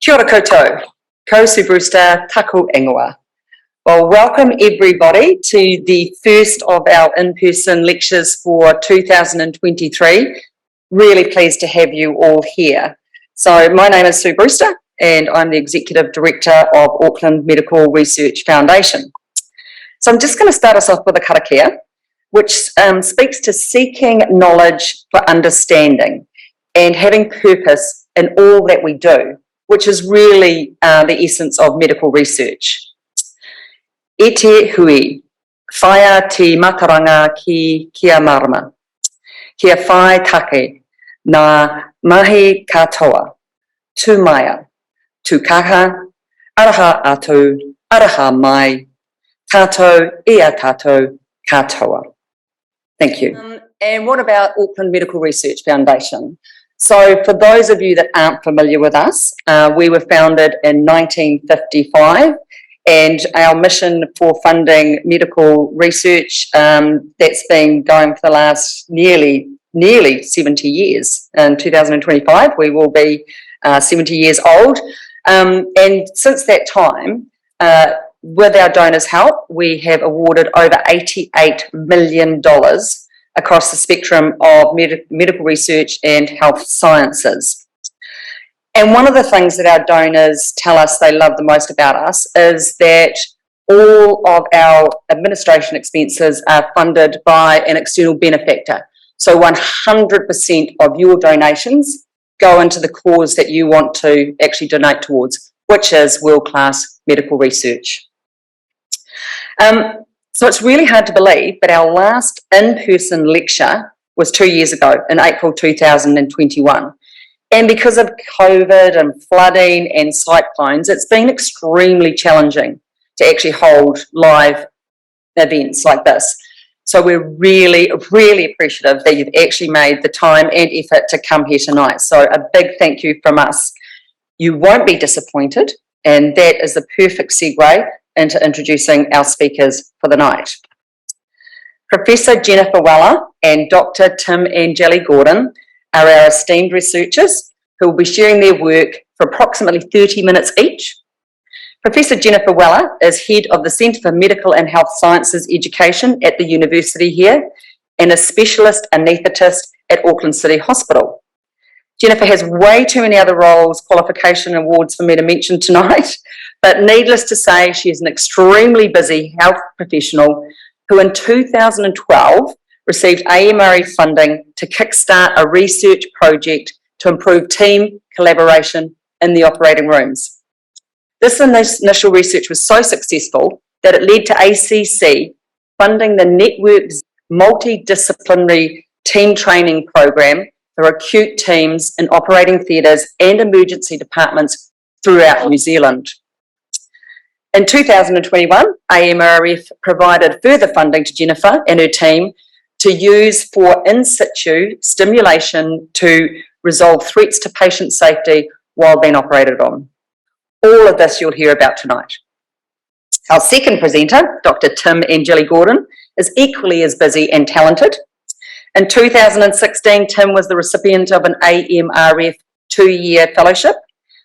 Kia ora koutou, ko Sue Brewster, taku ingoa. Well, welcome everybody to the first of our in-person lectures for 2023. Really pleased to have you all here. So my name is Sue Brewster and I'm the Executive Director of Auckland Medical Research Foundation. So I'm just going to start us off with a karakia, which speaks to seeking knowledge for understanding and having purpose in all that we do, which is really the essence of medical research. E te hui, whaia te mataranga ki kia marama. Kia whai take, nā mahi katoa, tū maia, tū kaha, araha atu, araha mai, tātou, ia tātou, katoa. Thank you. And what about Auckland Medical Research Foundation? So for those of you that aren't familiar with us, we were founded in 1955 and our mission for funding medical research that's been going for the last nearly 70 years. In 2025 we will be 70 years old, and since that time, with our donors' help, we have awarded over $88 million across the spectrum of medical research and health sciences. And one of the things that our donors tell us they love the most about us is that all of our administration expenses are funded by an external benefactor. So 100% of your donations go into the cause that you want to actually donate towards, which is world-class medical research. So it's really hard to believe, but our last in-person lecture was 2 years ago in April 2021. And because of COVID and flooding and cyclones, it's been extremely challenging to actually hold live events like this. So we're really, really appreciative that you've actually made the time and effort to come here tonight. So a big thank you from us. You won't be disappointed, and that is the perfect segue into introducing our speakers for the night. Professor Jennifer Weller and Dr Tim Angeli-Gordon are our esteemed researchers who will be sharing their work for approximately 30 minutes each. Professor Jennifer Weller is head of the Centre for Medical and Health Sciences Education at the university here and a specialist anaesthetist at Auckland City Hospital. Jennifer has way too many other roles, qualification awards for me to mention tonight, but needless to say, she is an extremely busy health professional who in 2012 received AMRF funding to kickstart a research project to improve team collaboration in the operating rooms. This initial research was so successful that it led to ACC funding the network's multidisciplinary team training program for acute teams in operating theatres and emergency departments throughout New Zealand. In 2021, AMRF provided further funding to Jennifer and her team to use for in situ stimulation to resolve threats to patient safety while being operated on. All of this you'll hear about tonight. Our second presenter, Dr Tim Angeli-Gordon, is equally as busy and talented. In 2016, Tim was the recipient of an AMRF 2-year fellowship,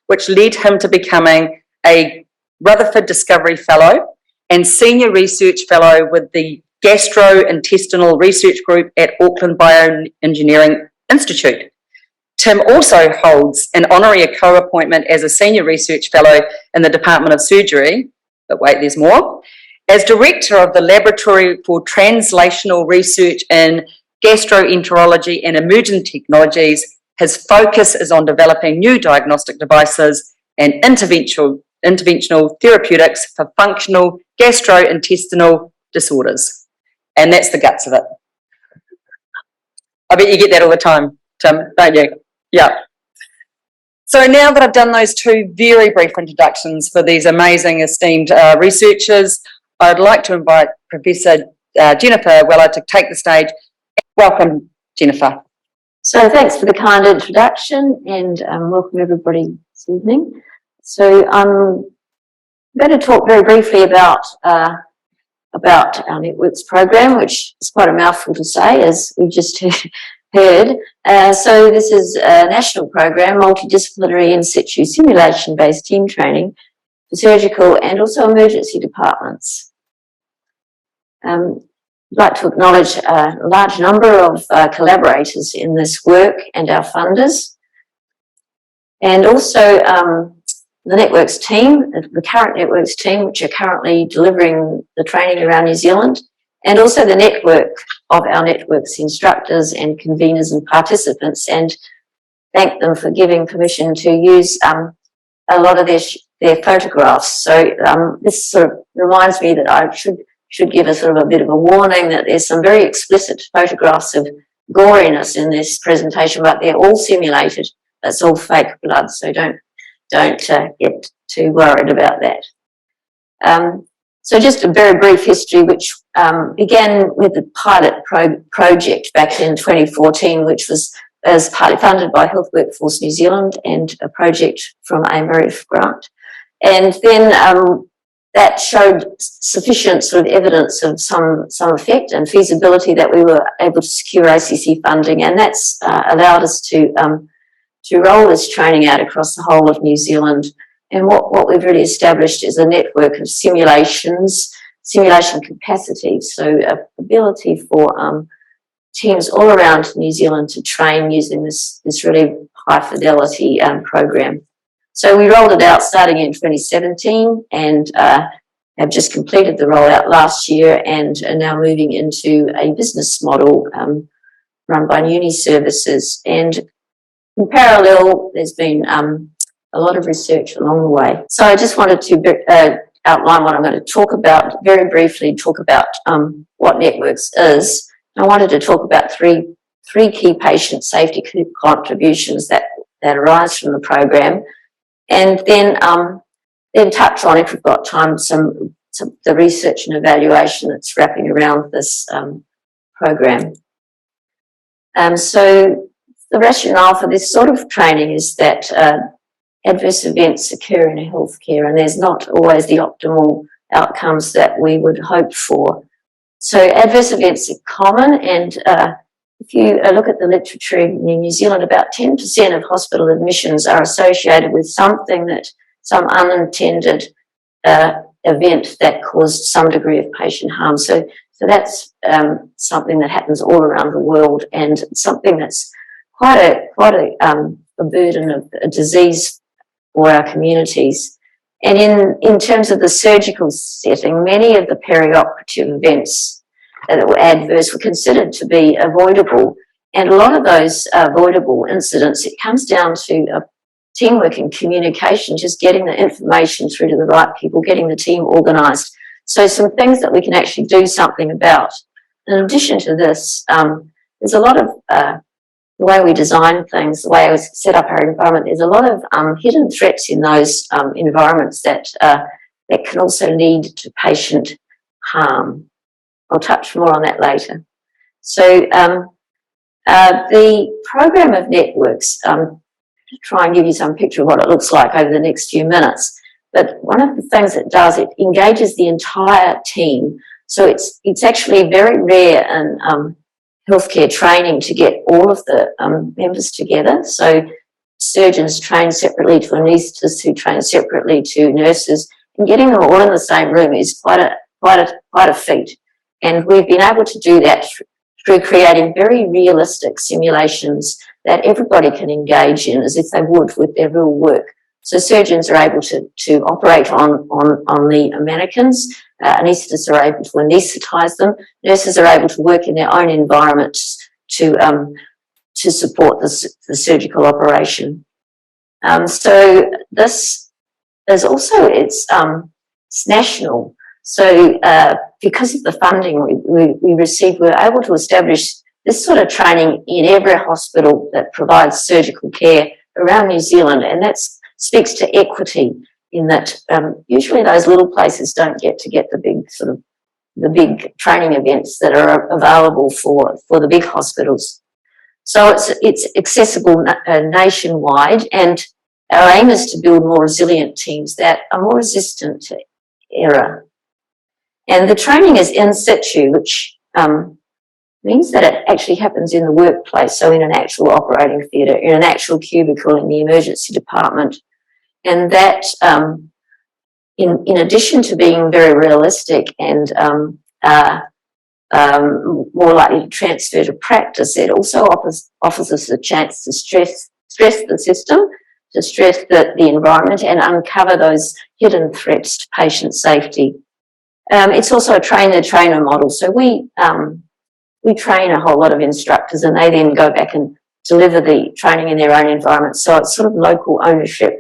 which led him to becoming a Rutherford Discovery Fellow and Senior Research Fellow with the Gastrointestinal Research Group at Auckland Bioengineering Institute. Tim also holds an honorary co-appointment as a Senior Research Fellow in the Department of Surgery, but wait, there's more. As Director of the Laboratory for Translational Research in Gastroenterology and Emerging Technologies, his focus is on developing new diagnostic devices and interventional therapeutics for functional gastrointestinal disorders. And that's the guts of it. I bet you get that all the time, Tim, don't you? Yeah. So now that I've done those two very brief introductions for these amazing esteemed researchers, I'd like to invite Professor Jennifer Weller to take the stage. Welcome, Jennifer. So thanks for the kind introduction and welcome everybody this evening. So I'm going to talk very briefly about our Networks program, which is quite a mouthful to say, as we just heard. So this is a national program, multidisciplinary in situ simulation-based team training for surgical and also emergency departments. I'd like to acknowledge a large number of collaborators in this work and our funders. And also the networks team, the current networks team, which are currently delivering the training around New Zealand, and also the network of our networks instructors and conveners and participants, and thank them for giving permission to use a lot of their photographs. So this sort of reminds me that I should give a sort of a bit of a warning that there's some very explicit photographs of goriness in this presentation, but they're all simulated. That's all fake blood, so don't get too worried about that. So just a very brief history, which began with the pilot project back in 2014, which was partly funded by Health Workforce New Zealand and a project from AMRF grant. And then that showed sufficient sort of evidence of some effect and feasibility that we were able to secure ACC funding, and that's allowed us to roll this training out across the whole of New Zealand. And what we've really established is a network of simulation capacity, so ability for teams all around New Zealand to train using this really high fidelity program. So we rolled it out starting in 2017 and have just completed the rollout last year and are now moving into a business model run by Uni Services. And in parallel, there's been a lot of research along the way. So I just wanted to outline what I'm going to talk about, very briefly talk about what Networks is. I wanted to talk about three key patient safety contributions that arise from the program, and then touch on, if we've got time, some the research and evaluation that's wrapping around this program. So the rationale for this sort of training is that adverse events occur in healthcare and there's not always the optimal outcomes that we would hope for. So adverse events are common, and if you look at the literature in New Zealand, about 10% of hospital admissions are associated with some unintended event that caused some degree of patient harm. So that's something that happens all around the world, and something that's quite a burden of a disease for our communities. And in terms of the surgical setting, many of the perioperative events that were adverse were considered to be avoidable. And a lot of those avoidable incidents, it comes down to teamwork and communication, just getting the information through to the right people, getting the team organised. So some things that we can actually do something about. In addition to this, there's a lot of the way we design things, the way we set up our environment, there's a lot of hidden threats in those environments that can also lead to patient harm. I'll touch more on that later. So the program of Networks, to try and give you some picture of what it looks like over the next few minutes, but one of the things it does, it engages the entire team. So it's actually very rare in healthcare training to get all of the members together. So surgeons train separately to anaesthetists who train separately to nurses, and getting them all in the same room is quite a feat. And we've been able to do that through creating very realistic simulations that everybody can engage in as if they would with their real work. So surgeons are able to operate on the mannequins, anaesthetists are able to anaesthetise them, nurses are able to work in their own environment to support the surgical operation. So this is also, it's national. So because of the funding we received, we were able to establish this sort of training in every hospital that provides surgical care around New Zealand, and that speaks to equity in that usually those little places don't get the big training events that are available for the big hospitals. So it's accessible nationwide, and our aim is to build more resilient teams that are more resistant to error. And the training is in situ, which means that it actually happens in the workplace, so in an actual operating theatre, in an actual cubicle in the emergency department. And that, in addition to being very realistic and more likely to transfer to practice, it also offers us a chance to stress the system, to stress the environment, and uncover those hidden threats to patient safety. It's also a trainer-trainer model, so we train a whole lot of instructors, and they then go back and deliver the training in their own environment. So it's sort of local ownership.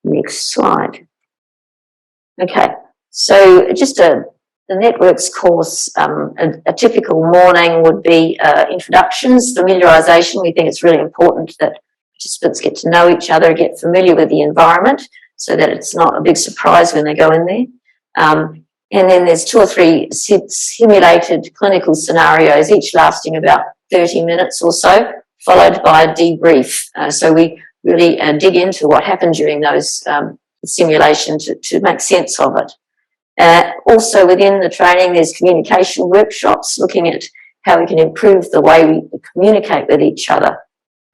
Next slide. Okay, so just the networks course, a typical morning would be introductions, familiarisation. We think it's really important that participants get to know each other, get familiar with the environment, so that it's not a big surprise when they go in there. And then there's 2 or 3 simulated clinical scenarios, each lasting about 30 minutes or so, followed by a debrief. So we really dig into what happened during those simulations to make sense of it. Also within the training, there's communication workshops looking at how we can improve the way we communicate with each other.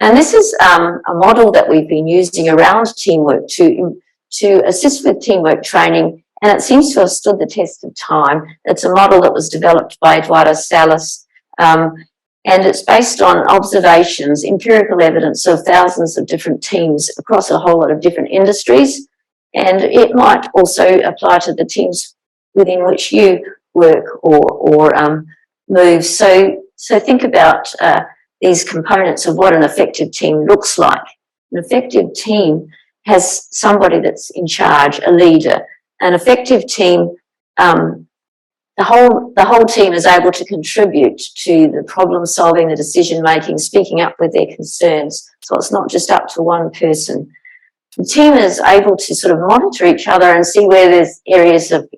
And this is a model that we've been using around teamwork to assist with teamwork training, and it seems to have stood the test of time. It's a model that was developed by Eduardo Salas, and it's based on observations, empirical evidence of thousands of different teams across a whole lot of different industries, and it might also apply to the teams within which you work or move. So think about these components of what an effective team looks like. An effective team has somebody that's in charge, a leader. An effective team, the whole team is able to contribute to the problem solving, the decision making, speaking up with their concerns. So it's not just up to one person. The team is able to sort of monitor each other and see where there's areas of,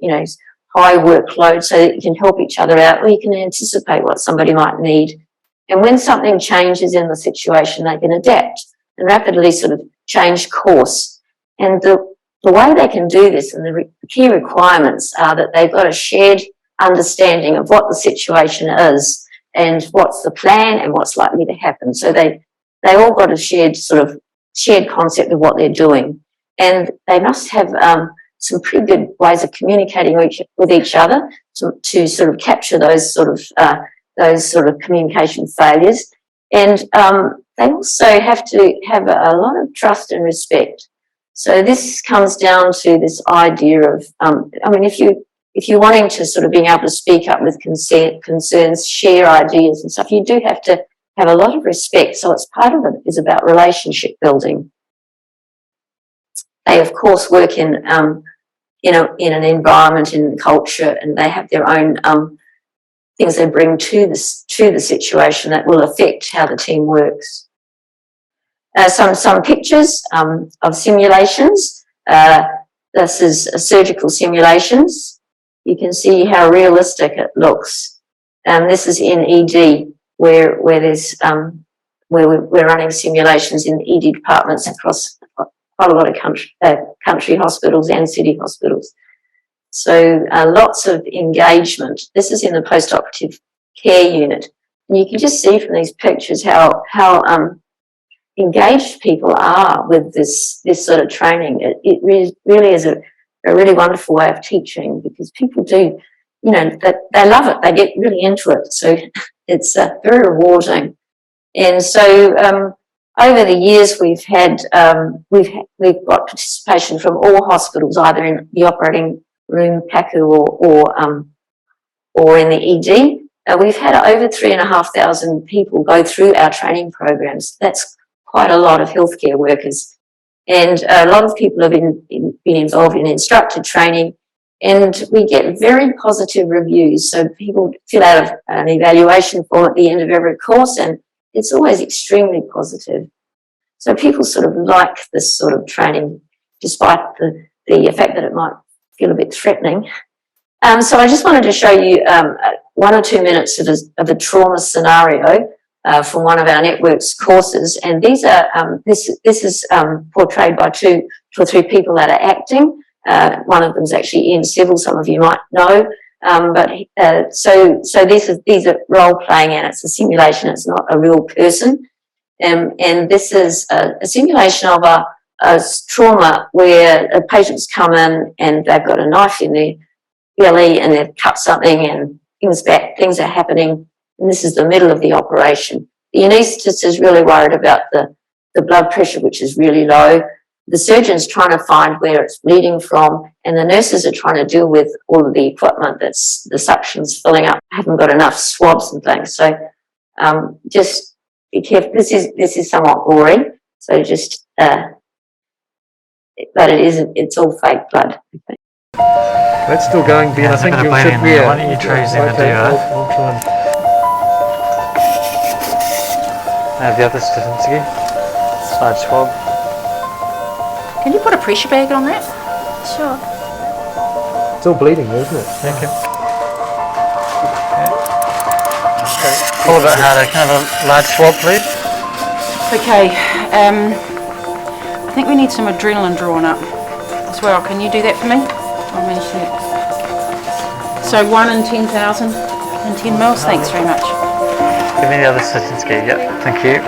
high workload, so that you can help each other out, or you can anticipate what somebody might need. And when something changes in the situation, they can adapt and rapidly sort of change course. And the way they can do this, and the key requirements are that they've got a shared understanding of what the situation is and what's the plan and what's likely to happen. So they all got a shared concept of what they're doing. And they must have some pretty good ways of communicating with each other to sort of capture those sort of communication failures. And they also have to have a lot of trust and respect. So this comes down to this idea of, if you're wanting to sort of being able to speak up with concerns, share ideas and stuff, you do have to have a lot of respect. So it's part of it is about relationship building. They of course work in an environment, in culture, and they have their own things they bring to the situation that will affect how the team works. Some pictures of simulations. This is surgical simulations. You can see how realistic it looks. This is in ED, where we're running simulations in the ED departments across quite a lot of country hospitals and city hospitals. So lots of engagement. This is in the post-operative care unit. And you can just see from these pictures how engaged people are with this sort of training. It really is a really wonderful way of teaching, because people do, they love it. They get really into it. So it's very rewarding. And so over the years, we've got participation from all hospitals, either in the operating room, PACU, or in the ED. We've had over 3,500 people go through our training programs. That's quite a lot of healthcare workers. And a lot of people have been involved in instructor training, and we get very positive reviews. So people fill out an evaluation form at the end of every course, and it's always extremely positive. So people sort of like this sort of training, despite the fact that it might feel a bit threatening. So I just wanted to show you 1 or 2 minutes of a trauma scenario from one of our network's courses, and these are this is portrayed by 2 or 3 people that are acting. One of them is actually Ian Seville, some of you might know. So these are role playing, and it's a simulation. It's not a real person. And this is a simulation of a trauma where a patient's come in and they've got a knife in their belly and they've cut something and things are happening. And this is the middle of the operation. The anaesthetist is really worried about the blood pressure, which is really low. The surgeon's trying to find where it's bleeding from, and the nurses are trying to deal with all of the equipment that's the suction's filling up, haven't got enough swabs and things. So just be careful. This is somewhat boring. So just, but it's all fake blood. That's still going, Ben. Yeah, I think you'll should. Yeah. Why don't you try using the duo? I'll try and. Have the other Stefanski. Side swab. Can you put a pressure bag on that? Sure. It's all bleeding, isn't it? Okay. Pull a bit harder. Can I have a large swab, please? Okay, I think we need some adrenaline drawn up as well. Can you do that for me? I'll manage that. So 1 in 10,000 and 10 mils. Thanks very much. Give me the other Stefanski. Yep, thank you.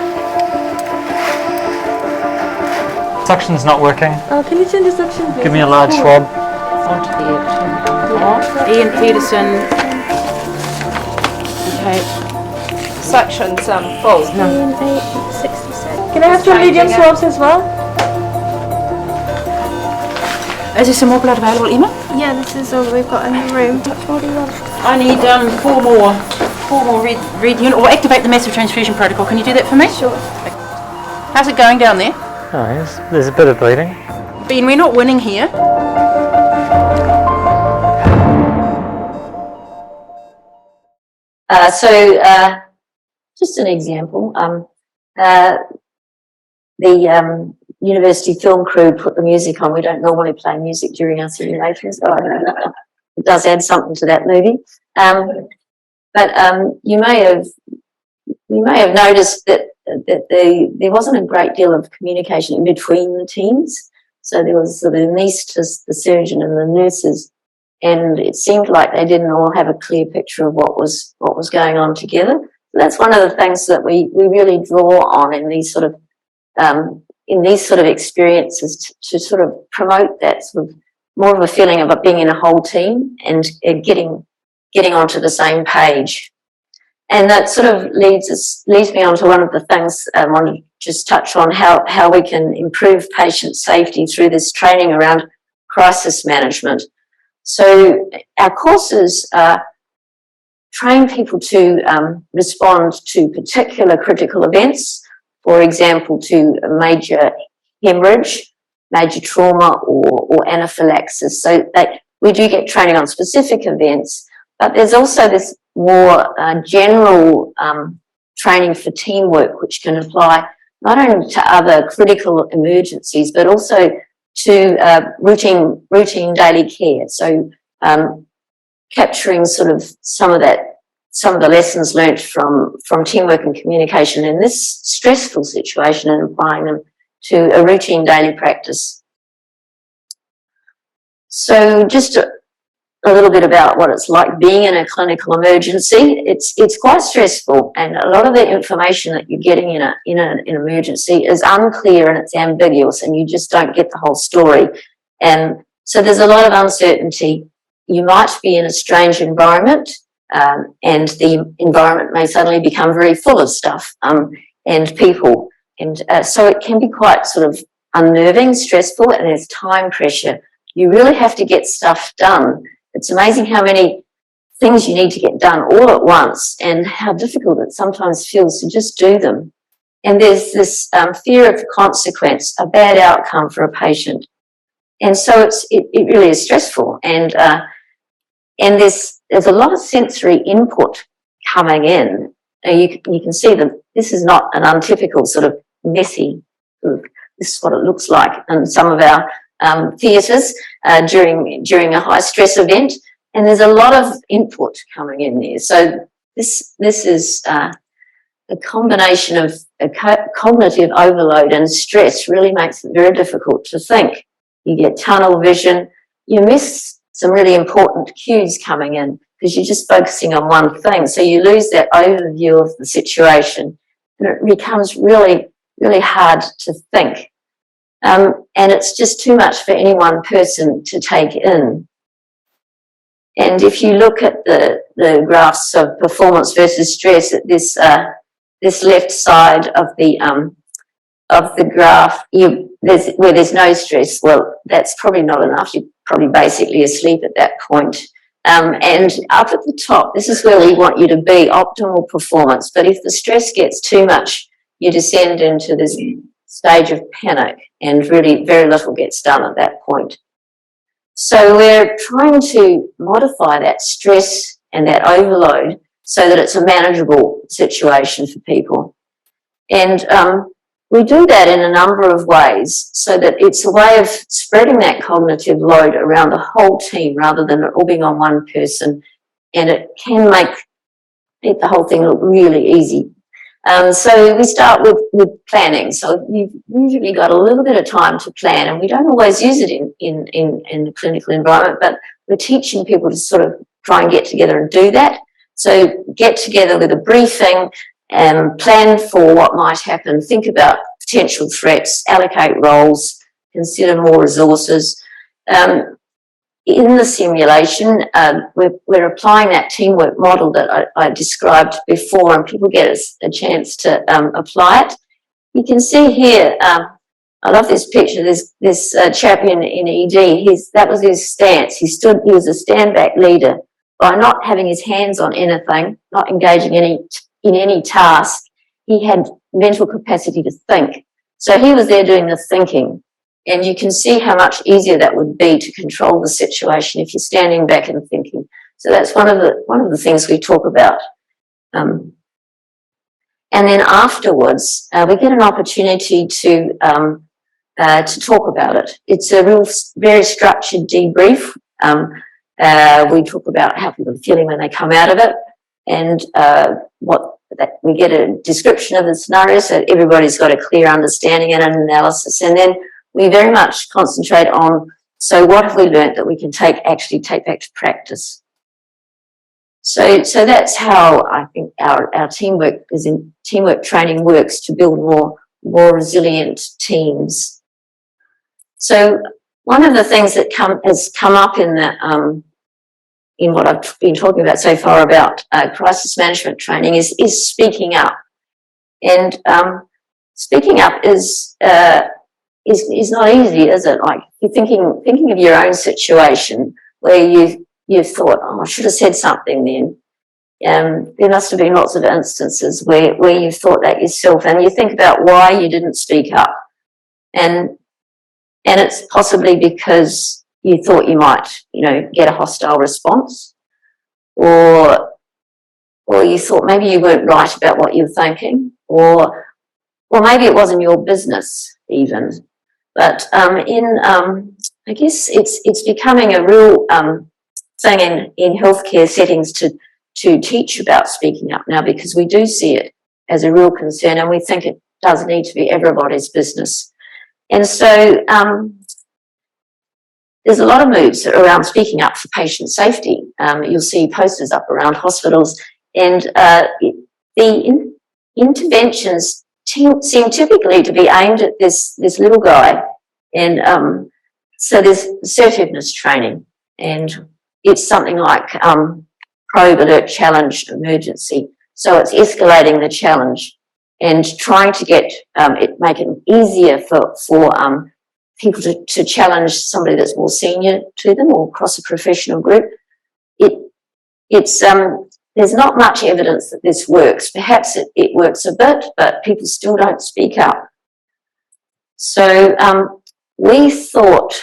Suction's not working. Oh, can you turn the suction, please? Give me a large swab. Onto the Ian Peterson. Okay. Suction's full. No. 866. Can I have 2 medium swabs as well? Is there some more blood available, Emma? Yeah, this is all we've got in the room. What do you want? I need 4 more red unit, or activate the massive transfusion protocol. Can you do that for me? Sure. How's it going down there? Oh, yes. There's a bit of bleeding. Ben, we're not winning here. Just an example. The university film crew put the music on. We don't normally play music during our simulations, but it does add something to that movie. You may have noticed that there wasn't a great deal of communication in between the teams. So there was the anaesthetist, the surgeon, and the nurses, and it seemed like they didn't all have a clear picture of what was going on together. So that's one of the things that we really draw on in these sort of experiences to sort of promote that sort of more of a feeling of being in a whole team and getting onto the same page. And that sort of leads me on to one of the things I wanted to just touch on, how we can improve patient safety through this training around crisis management. So our courses train people to respond to particular critical events, for example, to a major hemorrhage, major trauma, or anaphylaxis. So that we do get training on specific events, but there's also this more general training for teamwork, which can apply not only to other critical emergencies, but also to routine daily care. So capturing sort of some of the lessons learnt from teamwork and communication in this stressful situation and applying them to a routine daily practice. So just a little bit about what it's like being in a clinical emergency. It's quite stressful, and a lot of the information that you're getting in an emergency is unclear and it's ambiguous, and you just don't get the whole story. And so there's a lot of uncertainty. You might be in a strange environment, and the environment may suddenly become very full of stuff and people, and so it can be quite sort of unnerving, stressful, and there's time pressure. You really have to get stuff done. It's amazing how many things you need to get done all at once and how difficult it sometimes feels to just do them. And there's this fear of consequence, a bad outcome for a patient. And so it really is stressful. And there's a lot of sensory input coming in. You can see that this is not an untypical sort of messy, this is what it looks like in some of our theatres during a high stress event, and there's a lot of input coming in there. So this is a combination of cognitive overload and stress really makes it very difficult to think. You get tunnel vision, you miss some really important cues coming in because you're just focusing on one thing. So you lose that overview of the situation, and it becomes really, really hard to think. And it's just too much for any one person to take in. And if you look at the graphs of performance versus stress at this left side of the graph, where there's no stress, well, that's probably not enough. You're probably basically asleep at that point. And up at the top, this is where we want you to be, optimal performance. But if the stress gets too much, you descend into this stage of panic, and really very little gets done at that point. So we're trying to modify that stress and that overload so that it's a manageable situation for people. And we do that in a number of ways, so that it's a way of spreading that cognitive load around the whole team rather than it all being on one person, and it can make the whole thing look really easy. So we start with planning. So you've usually got a little bit of time to plan, and we don't always use it in the clinical environment, but we're teaching people to sort of try and get together and do that. So get together with a briefing and plan for what might happen, think about potential threats, allocate roles, consider more resources. In the simulation, we're applying that teamwork model that I described before, and people get a chance to apply it. You can see here, I love this picture. There's this chap in ED. That was his stance. He was a stand-back leader by not having his hands on anything, not engaging in any task. He had mental capacity to think. So he was there doing the thinking. And you can see how much easier that would be to control the situation if you're standing back and thinking. So that's one of the things we talk about. And then afterwards, we get an opportunity to talk about it. It's a very structured debrief. We talk about how people are feeling when they come out of it, and we get a description of the scenario, so everybody's got a clear understanding and an analysis. And then we very much concentrate on, so what have we learnt that we can actually take back to practice? So that's how I think our teamwork training works to build more resilient teams. So one of the things that has come up in what I've been talking about so far about crisis management training is speaking up. And speaking up is not easy, is it? Like, you're thinking of your own situation where you've thought, oh, I should have said something then. There must have been lots of instances where you've thought that yourself, and you think about why you didn't speak up. And it's possibly because you thought you might, get a hostile response, or you thought maybe you weren't right about what you were thinking, or maybe it wasn't your business even. But I guess it's becoming a real thing in healthcare settings to teach about speaking up now, because we do see it as a real concern, and we think it does need to be everybody's business. And so there's a lot of moves around speaking up for patient safety. You'll see posters up around hospitals, and the interventions seem typically to be aimed at this little guy. And so there's assertiveness training, and it's something like probe, alert, challenge, emergency. So it's escalating the challenge and trying to make it easier for people to challenge somebody that's more senior to them or across a professional group. There's not much evidence that this works. Perhaps it works a bit, but people still don't speak up. So we thought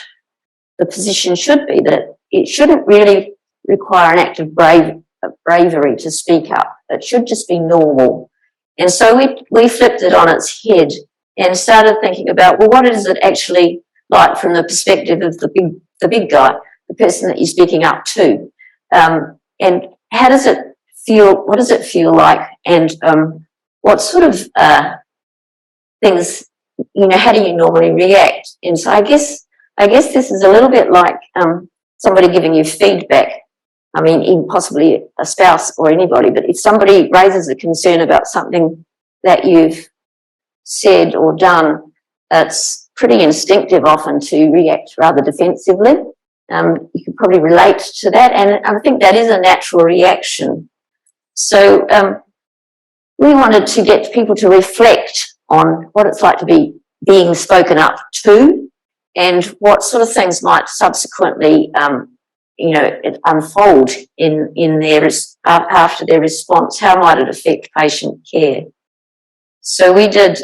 the position should be that it shouldn't really require an act of bravery to speak up. It should just be normal. And so we flipped it on its head and started thinking about, well, what is it actually like from the perspective of the big guy, the person that you're speaking up to? And how does it feel? What does it feel like? And what sort of things, how do you normally react? And so I guess I guess this is a little bit like somebody giving you feedback. I mean, even possibly a spouse or anybody, but if somebody raises a concern about something that you've said or done, it's pretty instinctive often to react rather defensively. You can probably relate to that, and I think that is a natural reaction. So we wanted to get people to reflect on what it's like to be being spoken up to, and what sort of things might subsequently, unfold in their after their response. How might it affect patient care? So we did.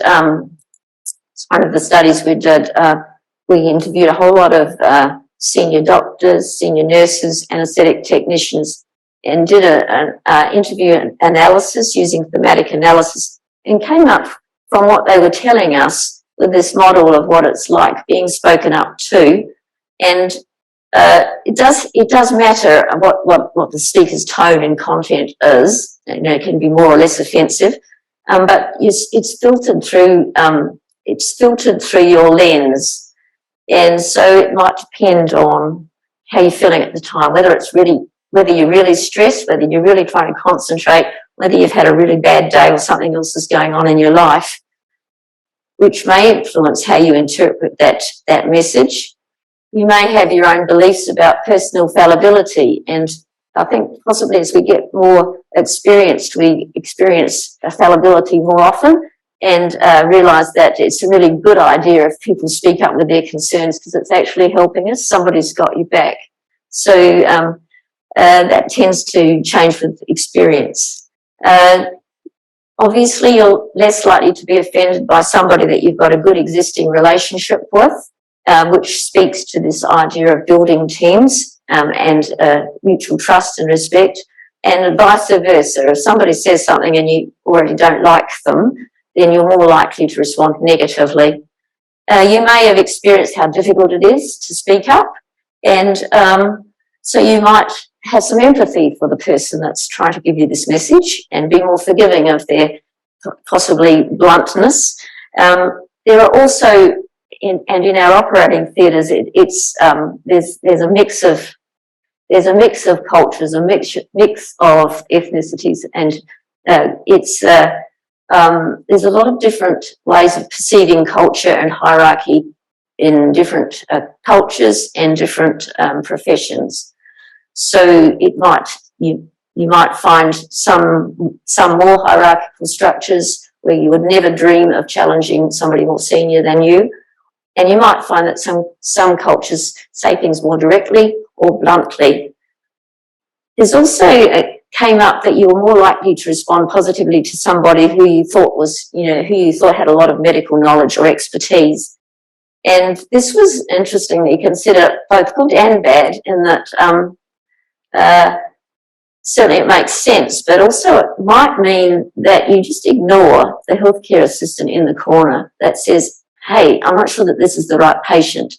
One of the studies we did. We interviewed a whole lot of senior doctors, senior nurses, anaesthetic technicians, and did an interview analysis using thematic analysis, and came up from what they were telling us with this model of what it's like being spoken up to. And it does matter what the speaker's tone and content is. It can be more or less offensive, but it's filtered through. It's filtered through your lens, and so it might depend on how you're feeling at the time, whether you're really stressed, whether you're really trying to concentrate, whether you've had a really bad day or something else is going on in your life, which may influence how you interpret that message. You may have your own beliefs about personal fallibility, and I think possibly as we get more experienced, we experience fallibility more often, and realise that it's a really good idea if people speak up with their concerns, because it's actually helping us. Somebody's got your back. So that tends to change with experience. Obviously, you're less likely to be offended by somebody that you've got a good existing relationship with, which speaks to this idea of building teams and mutual trust and respect, and vice versa. If somebody says something and you already don't like them, then you're more likely to respond negatively. You may have experienced how difficult it is to speak up, and so you might have some empathy for the person that's trying to give you this message and be more forgiving of their possibly bluntness. There are also, in our operating theatres, there's a mix of cultures, a mix of ethnicities, and there's a lot of different ways of perceiving culture and hierarchy in different cultures and different professions. So you might find some more hierarchical structures where you would never dream of challenging somebody more senior than you, and you might find that some cultures say things more directly or bluntly. There's also came up that you were more likely to respond positively to somebody who you thought had a lot of medical knowledge or expertise. And this was interesting that you consider both good and bad, in that certainly it makes sense, but also it might mean that you just ignore the healthcare assistant in the corner that says, hey, I'm not sure that this is the right patient,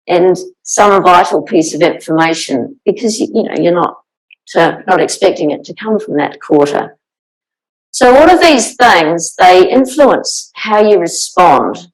and some vital piece of information, because you're not expecting it to come from that quarter. So all of these things, they influence how you respond,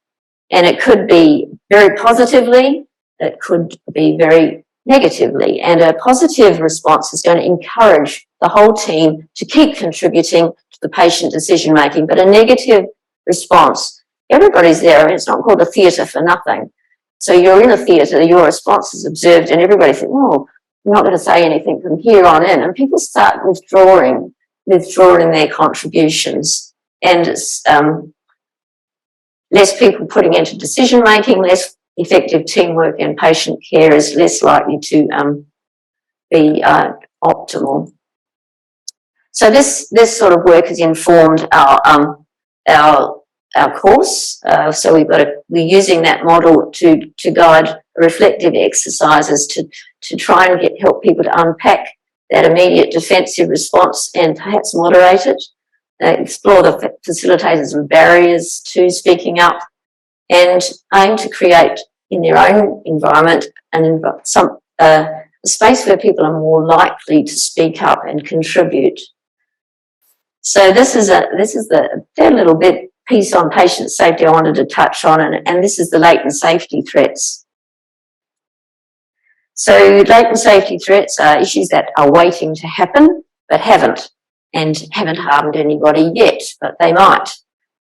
and it could be very positively, it could be very negatively, and a positive response is going to encourage the whole team to keep contributing to the patient decision making, but a negative response, everybody's there. It's not called a theatre for nothing. So you're in a theatre, your response is observed, and everybody thinks, oh, I'm not going to say anything from here on in, and people start withdrawing their contributions, and it's less people putting into decision making, less effective teamwork, and patient care is less likely to be optimal. So this sort of work has informed our course. So we're using that model to guide reflective exercises to try and help people to unpack that immediate defensive response and perhaps moderate it, explore the facilitators and barriers to speaking up, and aim to create in their own environment a space where people are more likely to speak up and contribute. So this is the third little bit piece on patient safety I wanted to touch on, and this is the latent safety threats. So latent safety threats are issues that are waiting to happen, but haven't, and haven't harmed anybody yet, but they might.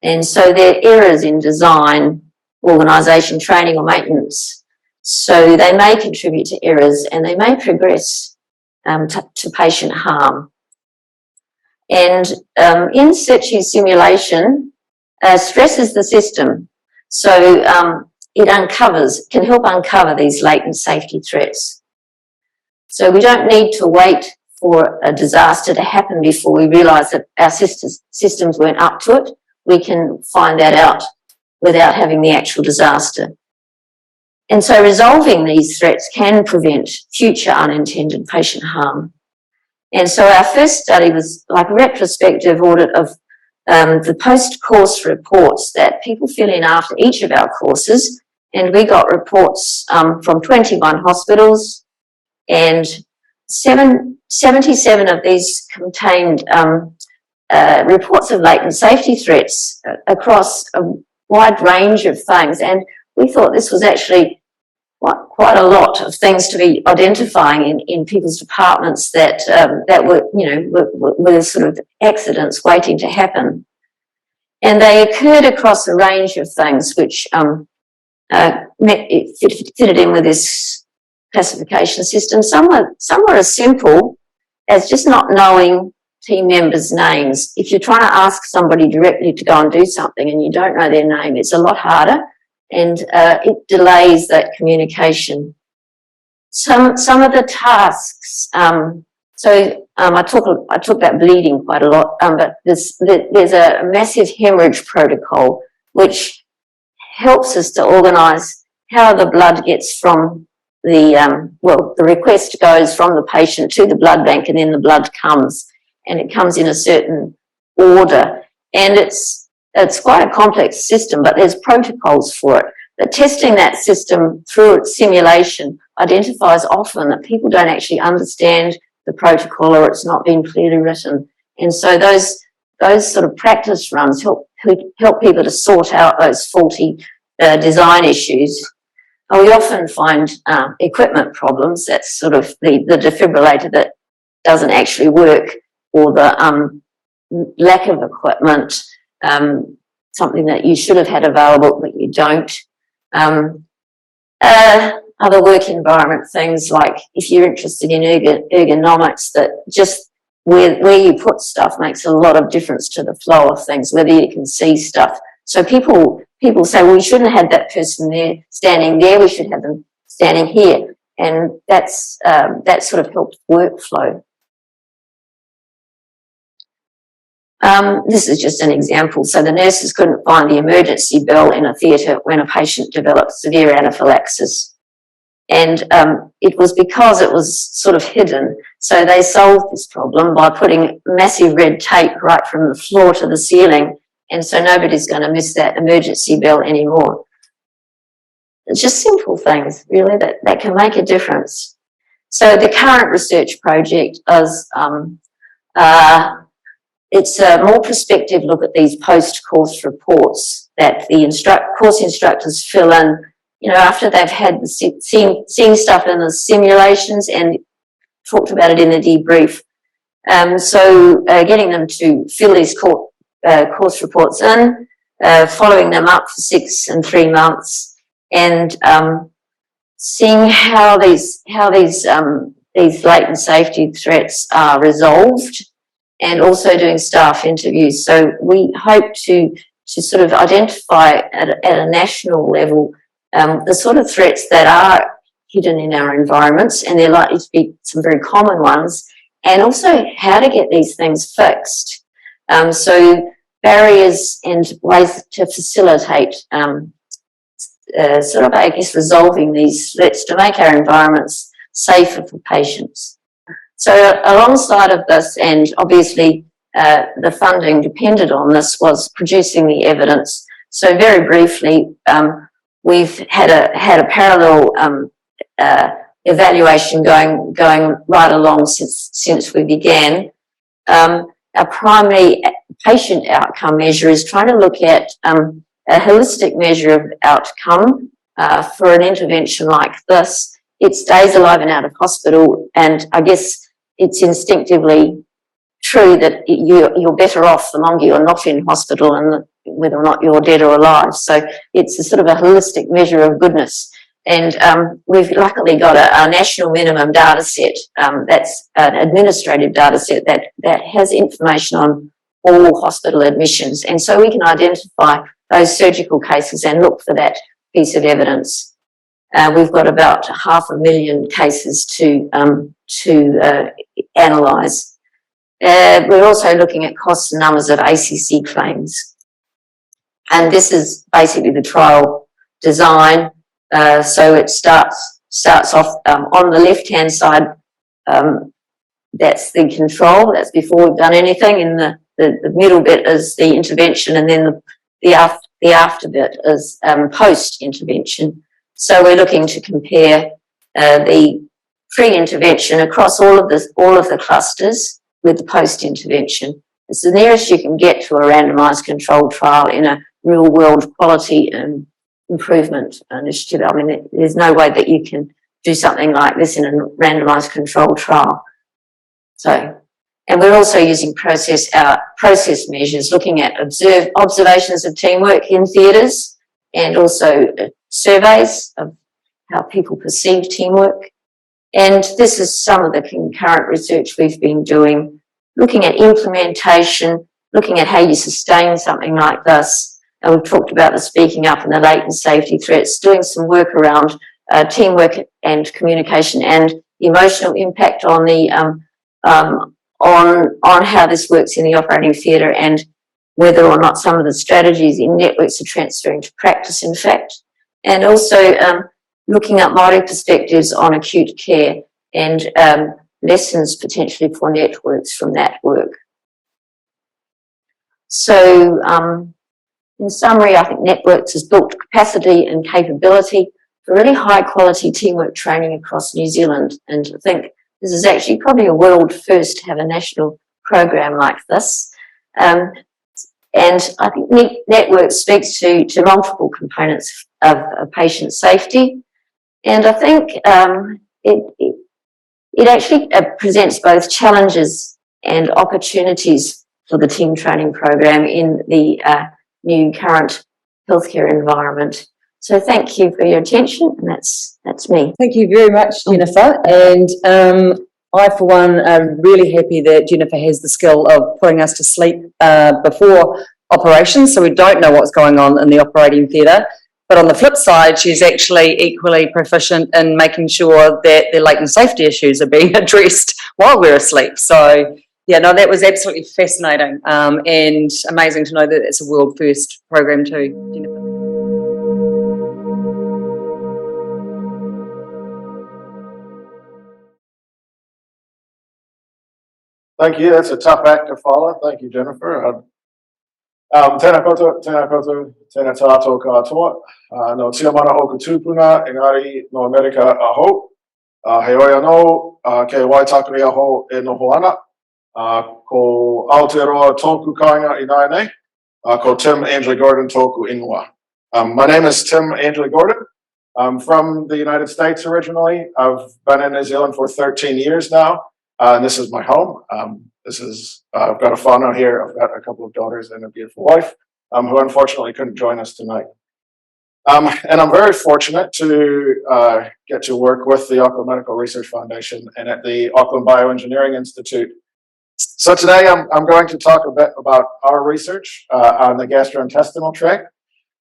And so they're errors in design, organisation, training or maintenance. So they may contribute to errors and they may progress to patient harm. And in situ simulation, stresses the system. So it can help uncover these latent safety threats. So we don't need to wait for a disaster to happen before we realise that our systems weren't up to it. We can find that out without having the actual disaster. And so resolving these threats can prevent future unintended patient harm. And so our first study was like a retrospective audit of the post-course reports that people fill in after each of our courses. And we got reports from 21 hospitals, and 77 of these contained reports of latent safety threats across a wide range of things. And we thought this was actually quite a lot of things to be identifying in people's departments that were, were sort of accidents waiting to happen. And they occurred across a range of things which fitted in with this classification system. Some were as simple as just not knowing team members' names. If you're trying to ask somebody directly to go and do something and you don't know their name, it's a lot harder, and it delays that communication. Some of the tasks, I talk about bleeding quite a lot, but there's a massive hemorrhage protocol which helps us to organise how the blood gets from the request goes from the patient to the blood bank, and then the blood comes, and it comes in a certain order. And it's quite a complex system, but there's protocols for it. But testing that system through its simulation identifies often that people don't actually understand the protocol, or it's not been clearly written. And so those sort of practice runs help people to sort out those faulty design issues. And we often find equipment problems. That's sort of the defibrillator that doesn't actually work, or the lack of equipment, something that you should have had available but you don't. Other work environment things, like if you're interested in ergonomics, that just where you put stuff makes a lot of difference to the flow of things, whether you can see stuff. So people say, well, we shouldn't have had that person there standing there, we should have them standing here. And that sort of helps workflow. This is just an example. So the nurses couldn't find the emergency bell in a theatre when a patient developed severe anaphylaxis. And it was because it was sort of hidden. So they solved this problem by putting massive red tape right from the floor to the ceiling. And so nobody's going to miss that emergency bell anymore. It's just simple things, really, that can make a difference. So the current research project is it's a more prospective look at these post-course reports that the course instructors fill in, after they've had seen stuff in the simulations and talked about it in the debrief. So getting them to fill these course reports in, following them up for 6 and 3 months, and seeing how these latent safety threats are resolved, and also doing staff interviews. So we hope to sort of identify at a national level the sort of threats that are hidden in our environments, and they're likely to be some very common ones, and also how to get these things fixed. So barriers and ways to facilitate sort of, I guess, resolving these threats to make our environments safer for patients. So alongside of this, and obviously the funding depended on this, was producing the evidence. So very briefly, we've had a parallel evaluation going right along since we began. Our primary patient outcome measure is trying to look at a holistic measure of outcome for an intervention like this, it stays alive and out of hospital, and I guess it's instinctively true that you're better off the longer you're not in hospital and whether or not you're dead or alive. So it's a sort of a holistic measure of goodness. And we've luckily got a national minimum data set, that's an administrative data set that has information on all hospital admissions. And so we can identify those surgical cases and look for that piece of evidence. We've got about 500,000 cases to analyse. We're also looking at costs and numbers of ACC claims. And this is basically the trial design. So it starts off on the left-hand side. That's the control. That's before we've done anything. In the middle bit is the intervention, and then the after bit is post-intervention. So we're looking to compare the pre-intervention across all of the clusters with the post-intervention. It's the nearest you can get to a randomised controlled trial in a real-world quality and improvement initiative. I mean, there's no way that you can do something like this in a randomised controlled trial. So, and we're also using process measures, looking at observations of teamwork in theatres, and also surveys of how people perceive teamwork. And this is some of the concurrent research we've been doing, looking at implementation, looking at how you sustain something like this. And we've talked about the speaking up and the latent safety threats, doing some work around teamwork and communication and emotional impact on the on how this works in the operating theatre, and whether or not some of the strategies in networks are transferring to practice, in fact. And also looking at Māori perspectives on acute care and lessons potentially for networks from that work. So in summary, I think Networks has built capacity and capability for really high quality teamwork training across New Zealand. And I think this is actually probably a world first to have a national program like this. And I think Networks speaks to multiple components of patient safety. And I think it actually presents both challenges and opportunities for the team training program in the new current healthcare environment. So thank you for your attention, and that's me. Thank you very much, Jennifer. And I, for one, am really happy that Jennifer has the skill of putting us to sleep before operations, so we don't know what's going on in the operating theatre. But on the flip side, she's actually equally proficient in making sure that the latent safety issues are being addressed while we're asleep. So, yeah, no, that was absolutely fascinating and amazing to know that it's a world first program too, Jennifer. Thank you. That's a tough act to follow. Thank you, Jennifer. Tēnā koutou, tēnā tātou katoa. No tiamana o ka tūpuna, engari no Amerika aho. He oi anō, ke waitakere aho e noho ana. Ko Aotearoa tōku kāinga I nai nei. Ko Tim Angeli-Gordon tōku ingoa. My name is Tim Angeli-Gordon. I'm from the United States originally. I've been in New Zealand for 13 years now. And this is my home. I've got a whānau here. I've got a couple of daughters and a beautiful wife who unfortunately couldn't join us tonight. And I'm very fortunate to get to work with the Auckland Medical Research Foundation and at the Auckland Bioengineering Institute. So today I'm going to talk a bit about our research on the gastrointestinal tract,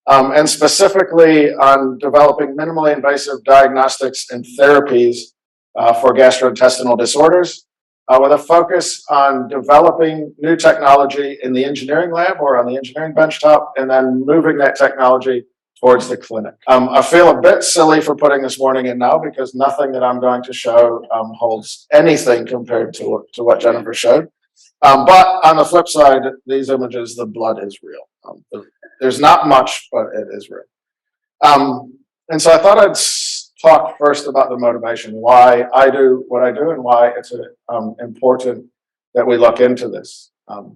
and specifically on developing minimally invasive diagnostics and therapies for gastrointestinal disorders, with a focus on developing new technology in the engineering lab or on the engineering benchtop, and then moving that technology towards the clinic. I feel a bit silly for putting this warning in now because nothing that I'm going to show holds anything compared to what Jennifer showed. But on the flip side, these images, the blood is real. There's not much, but it is real. And so I thought I'd talk first about the motivation, why I do what I do and why it's important that we look into this.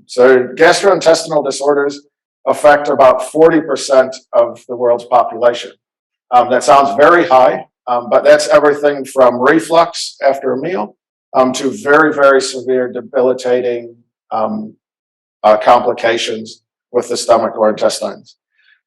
So gastrointestinal disorders affect about 40% of the world's population. That sounds very high, but that's everything from reflux after a meal to very, very severe debilitating complications with the stomach or intestines.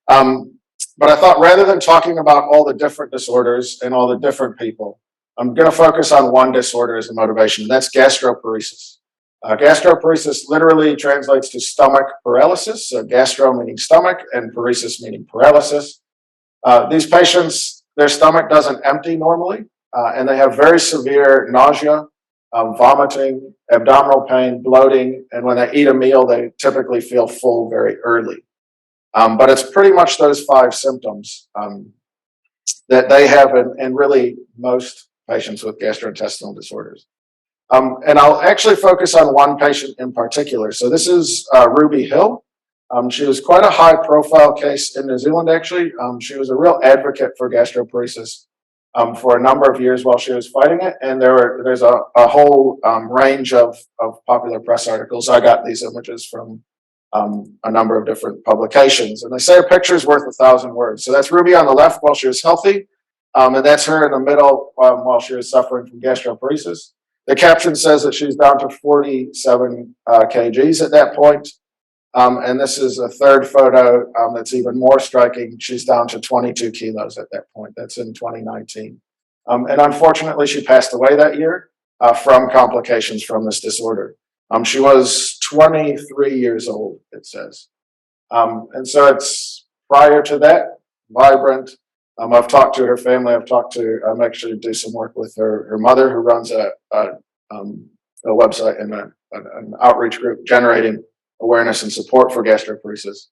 But I thought rather than talking about all the different disorders and all the different people, I'm going to focus on one disorder as a motivation, and that's gastroparesis. Gastroparesis literally translates to stomach paralysis, so gastro meaning stomach and paresis meaning paralysis. These patients, their stomach doesn't empty normally, and they have very severe nausea, vomiting, abdominal pain, bloating, and when they eat a meal, they typically feel full very early. But it's pretty much those 5 symptoms that they have in really most patients with gastrointestinal disorders. And I'll actually focus on one patient in particular. So this is Ruby Hill. She was quite a high profile case in New Zealand, actually. She was a real advocate for gastroparesis for a number of years while she was fighting it. And there's a whole range of popular press articles. I got these images from a number of different publications. And they say a picture is worth 1,000 words. So that's Ruby on the left while she was healthy. And that's her in the middle while she was suffering from gastroparesis. The caption says that she's down to 47 kgs at that point. And this is a third photo that's even more striking. She's down to 22 kilos at that point. That's in 2019. And unfortunately, she passed away that year from complications from this disorder. She was 23 years old, it says. And so it's prior to that, vibrant. I've talked to her family. I'm actually do some work with her mother, who runs a website and an outreach group generating awareness and support for gastroparesis.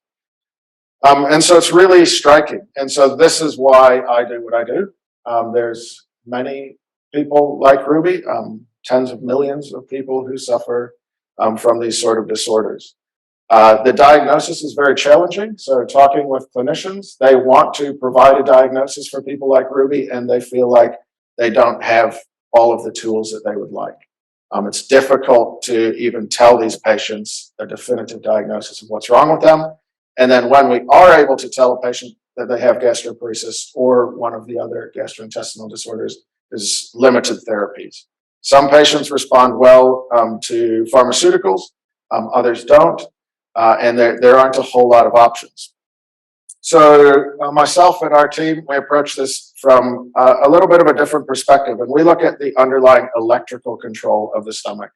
And so it's really striking. And so this is why I do what I do. There's many people like Ruby, tens of millions of people who suffer from these sort of disorders. The diagnosis is very challenging. So talking with clinicians, they want to provide a diagnosis for people like Ruby, and they feel like they don't have all of the tools that they would like. It's difficult to even tell these patients a definitive diagnosis of what's wrong with them. And then when we are able to tell a patient that they have gastroparesis or one of the other gastrointestinal disorders, is limited therapies. Some patients respond well to pharmaceuticals, others don't, and there aren't a whole lot of options. So myself and our team, we approach this from a little bit of a different perspective, and we look at the underlying electrical control of the stomach.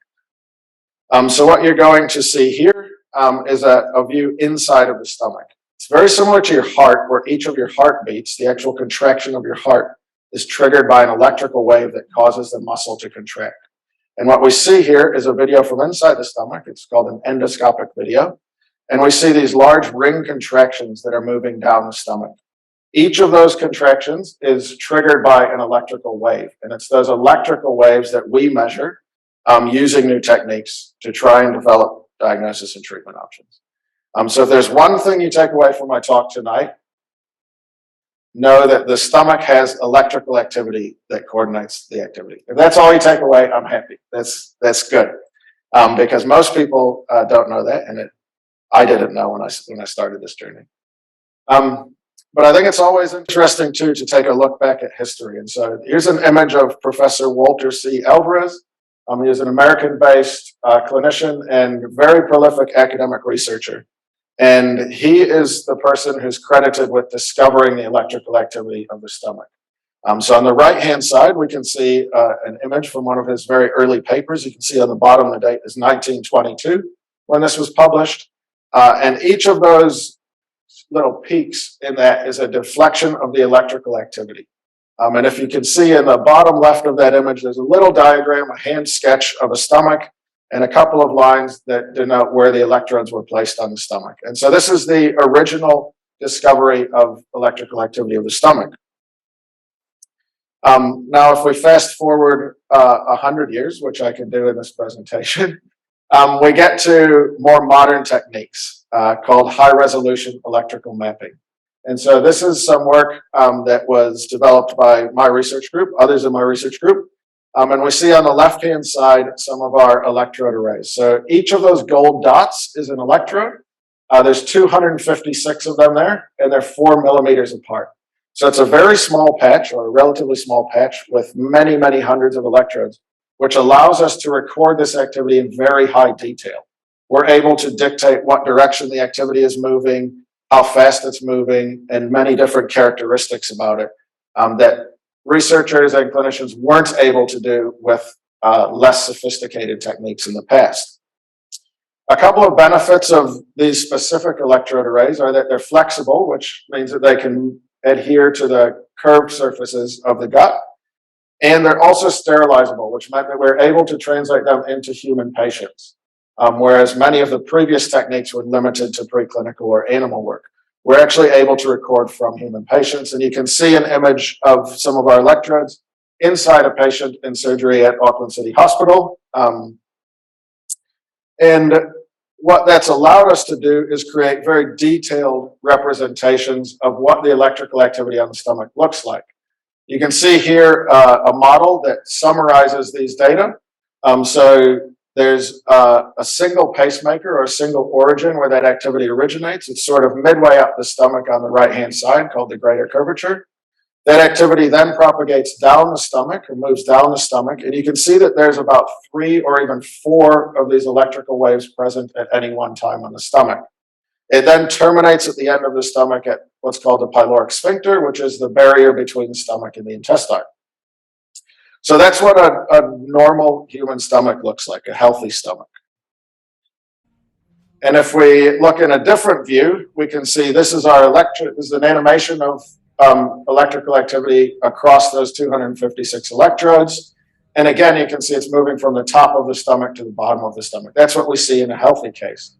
So what you're going to see here is a view inside of the stomach. It's very similar to your heart, where each of your heartbeats, the actual contraction of your heart, is triggered by an electrical wave that causes the muscle to contract. And what we see here is a video from inside the stomach. It's called an endoscopic video. And we see these large ring contractions that are moving down the stomach. Each of those contractions is triggered by an electrical wave. And it's those electrical waves that we measure using new techniques to try and develop diagnosis and treatment options. So if there's one thing you take away from my talk tonight, know that the stomach has electrical activity that coordinates the activity. If that's all you take away, I'm happy. That's good. Because most people don't know that, and I didn't know when I started this journey. But I think it's always interesting, too, to take a look back at history. And so here's an image of Professor Walter C. Alvarez. He is an American-based clinician and very prolific academic researcher. And he is the person who's credited with discovering the electrical activity of the stomach. So on the right-hand side, we can see an image from one of his very early papers. You can see on the bottom the date is 1922 when this was published. And each of those little peaks in that is a deflection of the electrical activity. And if you can see in the bottom left of that image, there's a little diagram, a hand sketch of a stomach, and a couple of lines that denote where the electrodes were placed on the stomach. And so this is the original discovery of electrical activity of the stomach. Now, if we fast forward 100 years, which I can do in this presentation, we get to more modern techniques called high-resolution electrical mapping. And so this is some work that was developed by my research group, others in my research group. And we see on the left-hand side some of our electrode arrays. So each of those gold dots is an electrode. There's 256 of them there, and they're 4 millimeters apart. So it's a very small patch, or a relatively small patch, with many, many hundreds of electrodes, which allows us to record this activity in very high detail. We're able to dictate what direction the activity is moving, how fast it's moving, and many different characteristics about it that researchers and clinicians weren't able to do with less sophisticated techniques in the past. A couple of benefits of these specific electrode arrays are that they're flexible, which means that they can adhere to the curved surfaces of the gut. And they're also sterilizable, which meant that we're able to translate them into human patients, whereas many of the previous techniques were limited to preclinical or animal work. We're actually able to record from human patients, and you can see an image of some of our electrodes inside a patient in surgery at Auckland City Hospital. And what that's allowed us to do is create very detailed representations of what the electrical activity on the stomach looks like. You can see here a model that summarizes these data. So there's a single pacemaker or a single origin where that activity originates. It's sort of midway up the stomach on the right-hand side, called the greater curvature. That activity then propagates down the stomach, or moves down the stomach, and you can see that there's about 3 or even 4 of these electrical waves present at any one time on the stomach. It then terminates at the end of the stomach at what's called the pyloric sphincter, which is the barrier between the stomach and the intestine. So that's what a normal human stomach looks like, a healthy stomach. And if we look in a different view, we can see this is this is an animation of electrical activity across those 256 electrodes. And again, you can see it's moving from the top of the stomach to the bottom of the stomach. That's what we see in a healthy case.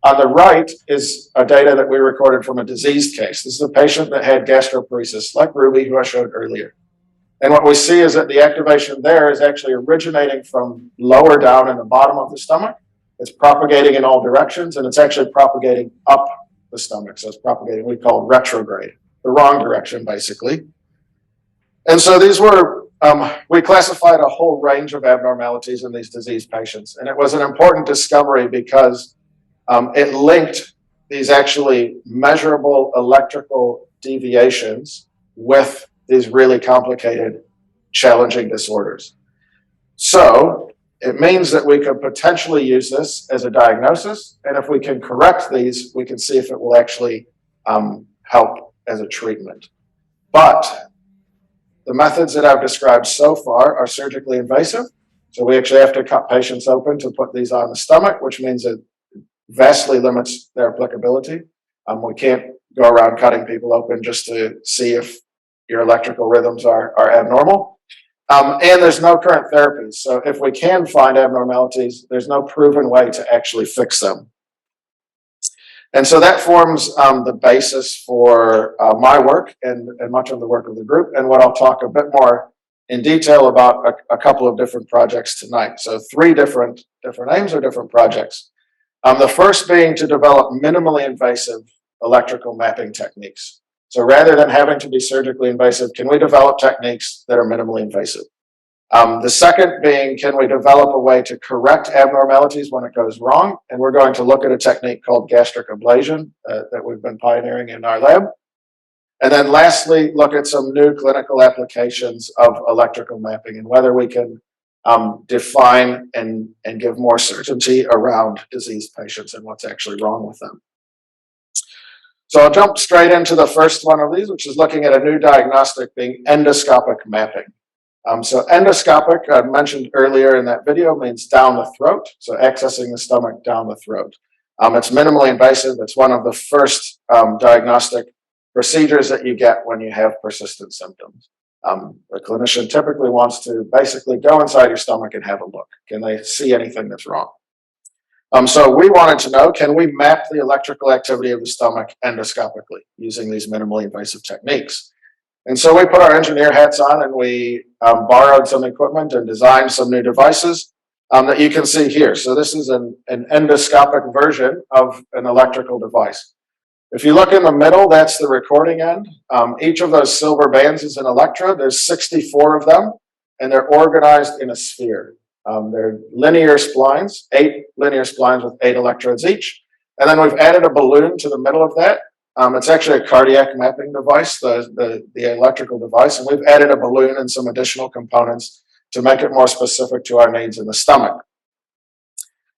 On the right is data that we recorded from a diseased case. This is a patient that had gastroparesis, like Ruby, who I showed earlier. And what we see is that the activation there is actually originating from lower down in the bottom of the stomach. It's propagating in all directions, and it's actually propagating up the stomach. So it's propagating, we call retrograde, the wrong direction, basically. And so these were, we classified a whole range of abnormalities in these diseased patients. And it was an important discovery because it linked these actually measurable electrical deviations with these really complicated, challenging disorders. So it means that we could potentially use this as a diagnosis. And if we can correct these, we can see if it will actually help as a treatment. But the methods that I've described so far are surgically invasive. So we actually have to cut patients open to put these on the stomach, which means it vastly limits their applicability. We can't go around cutting people open just to see if your electrical rhythms are abnormal. And there's no current therapies. So if we can find abnormalities, there's no proven way to actually fix them. And so that forms the basis for my work and much of the work of the group, and what I'll talk a bit more in detail about a couple of different projects tonight. So 3 different aims or different projects. The first being to develop minimally invasive electrical mapping techniques. So rather than having to be surgically invasive, can we develop techniques that are minimally invasive? The second being, can we develop a way to correct abnormalities when it goes wrong? And we're going to look at a technique called gastric ablation that we've been pioneering in our lab. And then lastly, look at some new clinical applications of electrical mapping and whether we can define and give more certainty around diseased patients and what's actually wrong with them. So I'll jump straight into the first one of these, which is looking at a new diagnostic being endoscopic mapping. So endoscopic, I mentioned earlier in that video, means down the throat. So accessing the stomach down the throat. It's minimally invasive. It's one of the first diagnostic procedures that you get when you have persistent symptoms. The clinician typically wants to basically go inside your stomach and have a look. Can they see anything that's wrong? So we wanted to know, can we map the electrical activity of the stomach endoscopically using these minimally invasive techniques? And so we put our engineer hats on and we borrowed some equipment and designed some new devices that you can see here. So this is an endoscopic version of an electrical device. If you look in the middle, that's the recording end. Each of those silver bands is an electrode. There's 64 of them, and they're organized in a sphere. They're linear splines, 8 linear splines with 8 electrodes each. And then we've added a balloon to the middle of that. It's actually a cardiac mapping device, the electrical device, and we've added a balloon and some additional components to make it more specific to our needs in the stomach.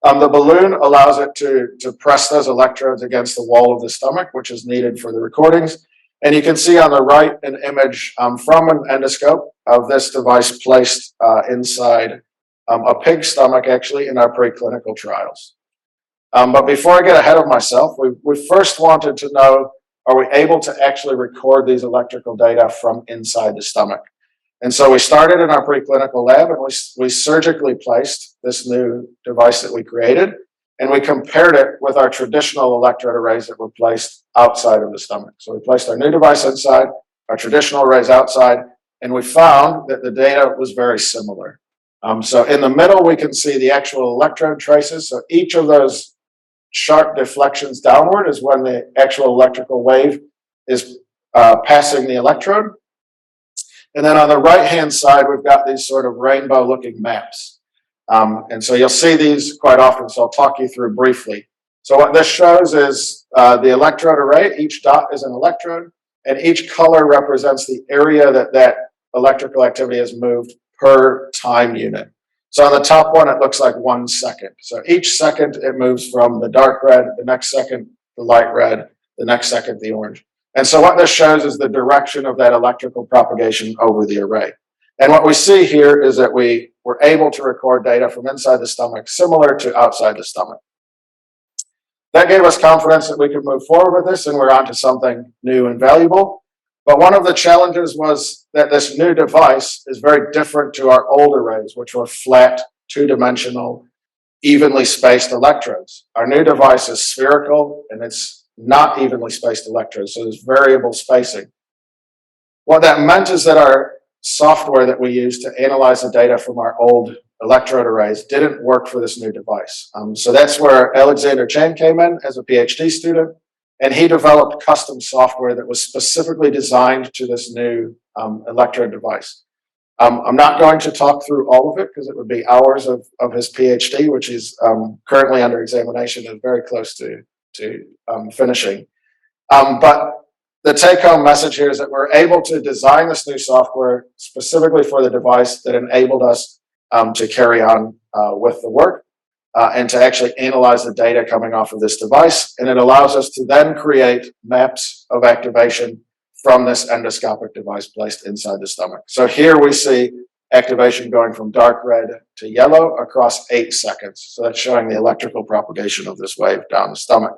The balloon allows it to press those electrodes against the wall of the stomach, which is needed for the recordings. And you can see on the right an image from an endoscope of this device placed inside a pig's stomach, actually, in our preclinical trials. But before I get ahead of myself, we first wanted to know, are we able to actually record these electrical data from inside the stomach? And so we started in our preclinical lab, and we surgically placed this new device that we created, and we compared it with our traditional electrode arrays that were placed outside of the stomach. So we placed our new device inside, our traditional arrays outside, and we found that the data was very similar. So in the middle, we can see the actual electrode traces. So each of those sharp deflections downward is when the actual electrical wave is passing the electrode. And then on the right-hand side, we've got these sort of rainbow-looking maps. And so you'll see these quite often, so I'll talk you through briefly. So what this shows is the electrode array. Each dot is an electrode, and each color represents the area that electrical activity has moved per time unit. So on the top one, it looks like 1 second. So each second, it moves from the dark red, the next second, the light red, the next second, the orange. And so what this shows is the direction of that electrical propagation over the array. And what we see here is that we were able to record data from inside the stomach similar to outside the stomach. That gave us confidence that we could move forward with this, and we're onto something new and valuable. But one of the challenges was that this new device is very different to our old arrays, which were flat, two-dimensional, evenly spaced electrodes. Our new device is spherical, and it's not evenly spaced electrodes, so there's variable spacing. What that meant is that our software that we used to analyze the data from our old electrode arrays didn't work for this new device. So that's where Alexander Chen came in as a PhD student, and he developed custom software that was specifically designed to this new electrode device. I'm not going to talk through all of it because it would be hours of his PhD, which is currently under examination and very close to finishing. But the take-home message here is that we're able to design this new software specifically for the device that enabled us to carry on with the work and to actually analyze the data coming off of this device. And it allows us to then create maps of activation from this endoscopic device placed inside the stomach. So here we see activation going from dark red to yellow across 8 seconds. So that's showing the electrical propagation of this wave down the stomach.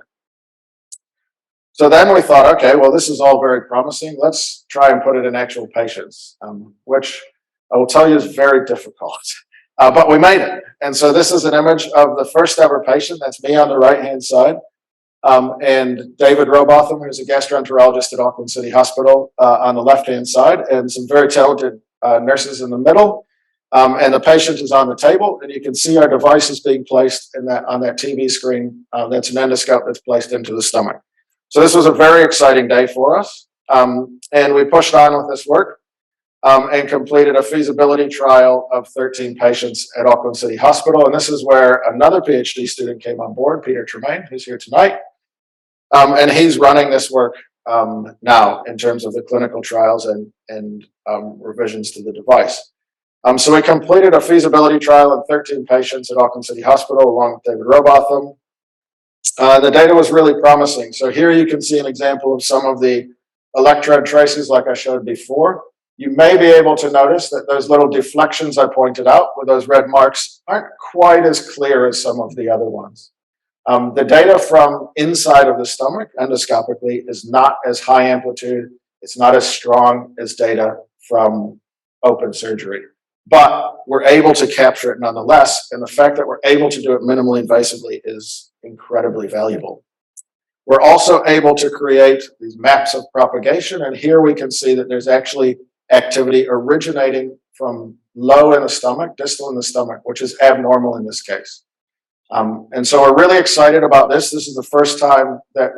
So then we thought, okay, well, this is all very promising. Let's try and put it in actual patients, which I will tell you is very difficult. But we made it. And so this is an image of the first ever patient. That's me on the right-hand side. And David Robotham, who's a gastroenterologist at Auckland City Hospital, on the left-hand side, and some very talented nurses in the middle. And the patient is on the table, and you can see our device is being placed on that TV screen. That's an endoscope that's placed into the stomach. So this was a very exciting day for us. And we pushed on with this work and completed a feasibility trial of 13 patients at Auckland City Hospital. And this is where another PhD student came on board, Peter Tremaine, who's here tonight. And he's running this work now in terms of the clinical trials and revisions to the device. So we completed a feasibility trial of 13 patients at Auckland City Hospital along with David Robotham. The data was really promising. So here you can see an example of some of the electrode traces like I showed before. You may be able to notice that those little deflections I pointed out with those red marks aren't quite as clear as some of the other ones. The data from inside of the stomach endoscopically is not as high amplitude. It's not as strong as data from open surgery. But we're able to capture it nonetheless, and the fact that we're able to do it minimally invasively is incredibly valuable. We're also able to create these maps of propagation, and here we can see that there's actually activity originating from low in the stomach, distal in the stomach, which is abnormal in this case. And so we're really excited about this. This is the first time that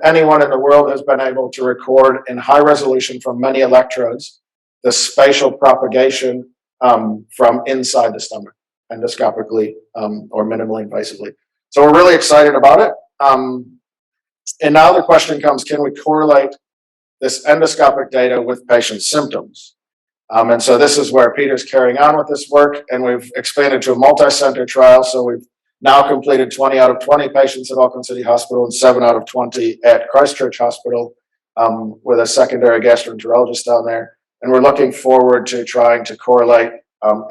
anyone in the world has been able to record in high resolution from many electrodes the spatial propagation from inside the stomach, endoscopically or minimally invasively. So we're really excited about it. And now the question comes, can we correlate this endoscopic data with patient symptoms? And so this is where Peter's carrying on with this work, and we've expanded to a multi-center trial. So we've now completed 20 out of 20 patients at Auckland City Hospital and 7 out of 20 at Christchurch Hospital, with a secondary gastroenterologist down there. And we're looking forward to trying to correlate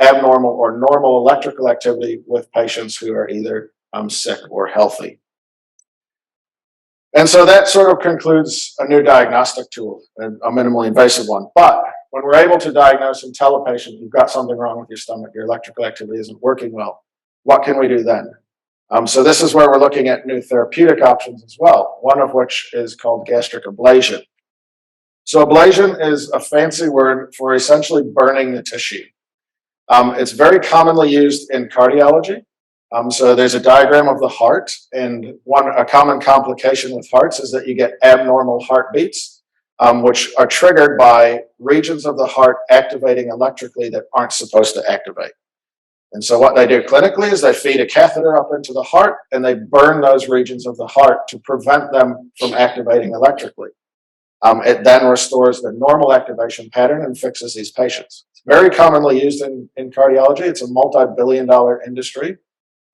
abnormal or normal electrical activity with patients who are either sick or healthy. And so that sort of concludes a new diagnostic tool, a minimally invasive one. But when we're able to diagnose and tell a patient you've got something wrong with your stomach, your electrical activity isn't working well, what can we do then? So this is where we're looking at new therapeutic options as well, one of which is called gastric ablation. So ablation is a fancy word for essentially burning the tissue. It's very commonly used in cardiology. So there's a diagram of the heart, and a common complication with hearts is that you get abnormal heartbeats, which are triggered by regions of the heart activating electrically that aren't supposed to activate. And so what they do clinically is they feed a catheter up into the heart and they burn those regions of the heart to prevent them from activating electrically. It then restores the normal activation pattern and fixes these patients. It's very commonly used in cardiology. It's a multi-billion-dollar industry.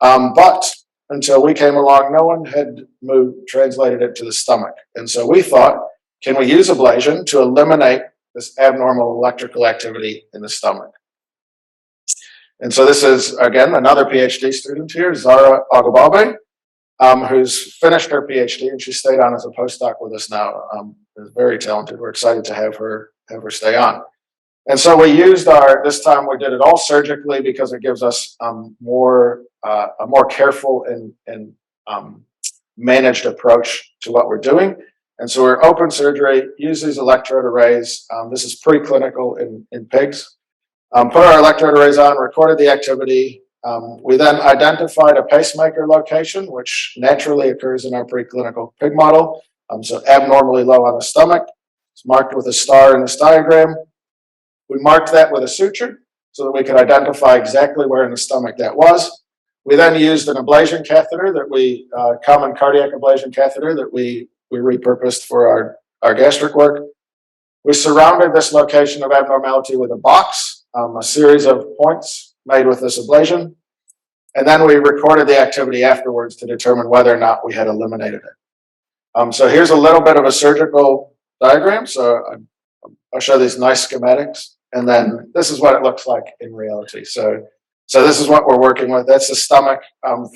But until we came along, no one had translated it to the stomach. And so we thought, can we use ablation to eliminate this abnormal electrical activity in the stomach? And so this is, again, another PhD student here, Zara Agababe, who's finished her PhD, and she stayed on as a postdoc with us now. Is very talented. We're excited to have her stay on. And so we used this time we did it all surgically because it gives us a more careful and managed approach to what we're doing. And so we're open surgery, use these electrode arrays. This is preclinical in pigs. Put our electrode arrays on, recorded the activity. We then identified a pacemaker location, which naturally occurs in our preclinical pig model. So abnormally low on the stomach. It's marked with a star in this diagram. We marked that with a suture so that we could identify exactly where in the stomach that was. We then used an ablation catheter common cardiac ablation catheter that we repurposed for our gastric work. We surrounded this location of abnormality with a box, a series of points made with this ablation. And then we recorded the activity afterwards to determine whether or not we had eliminated it. So here's a little bit of a surgical diagram. So I'll show these nice schematics. And then this is what it looks like in reality. So this is what we're working with. That's the stomach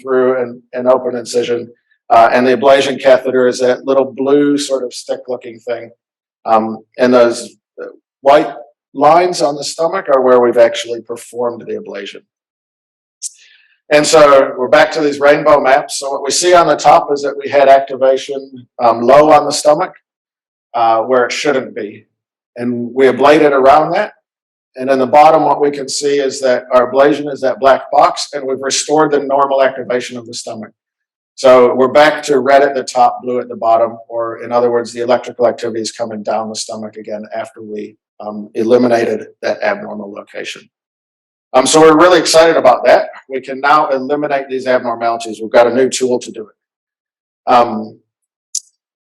through an open incision. And the ablation catheter is that little blue sort of stick-looking thing. And those white lines on the stomach are where we've actually performed the ablation. And so we're back to these rainbow maps. So what we see on the top is that we had activation low on the stomach where it shouldn't be. And we ablated around that. And in the bottom, what we can see is that our ablation is that black box, and we've restored the normal activation of the stomach. So we're back to red at the top, blue at the bottom, or in other words, the electrical activity is coming down the stomach again after we eliminated that abnormal location. So we're really excited about that. We can now eliminate these abnormalities. We've got a new tool to do it.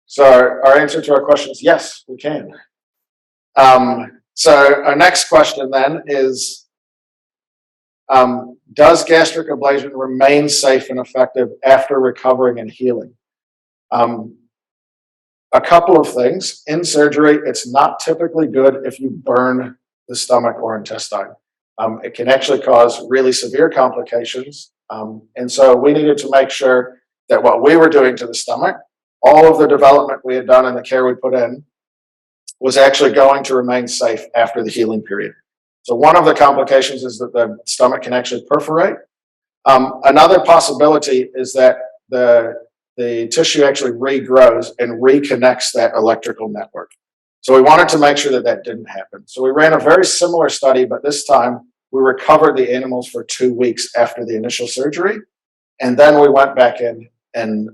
So our answer to our question is yes, we can. So our next question then is, does gastric ablation remain safe and effective after recovering and healing? A couple of things. In surgery, it's not typically good if you burn the stomach or intestine. It can actually cause really severe complications. And so we needed to make sure that what we were doing to the stomach, all of the development we had done and the care we put in, was actually going to remain safe after the healing period. So one of the complications is that the stomach can actually perforate. Another possibility is that the tissue actually regrows and reconnects that electrical network. So we wanted to make sure that that didn't happen. So we ran a very similar study, but this time we recovered the animals for 2 weeks after the initial surgery. And then we went back in and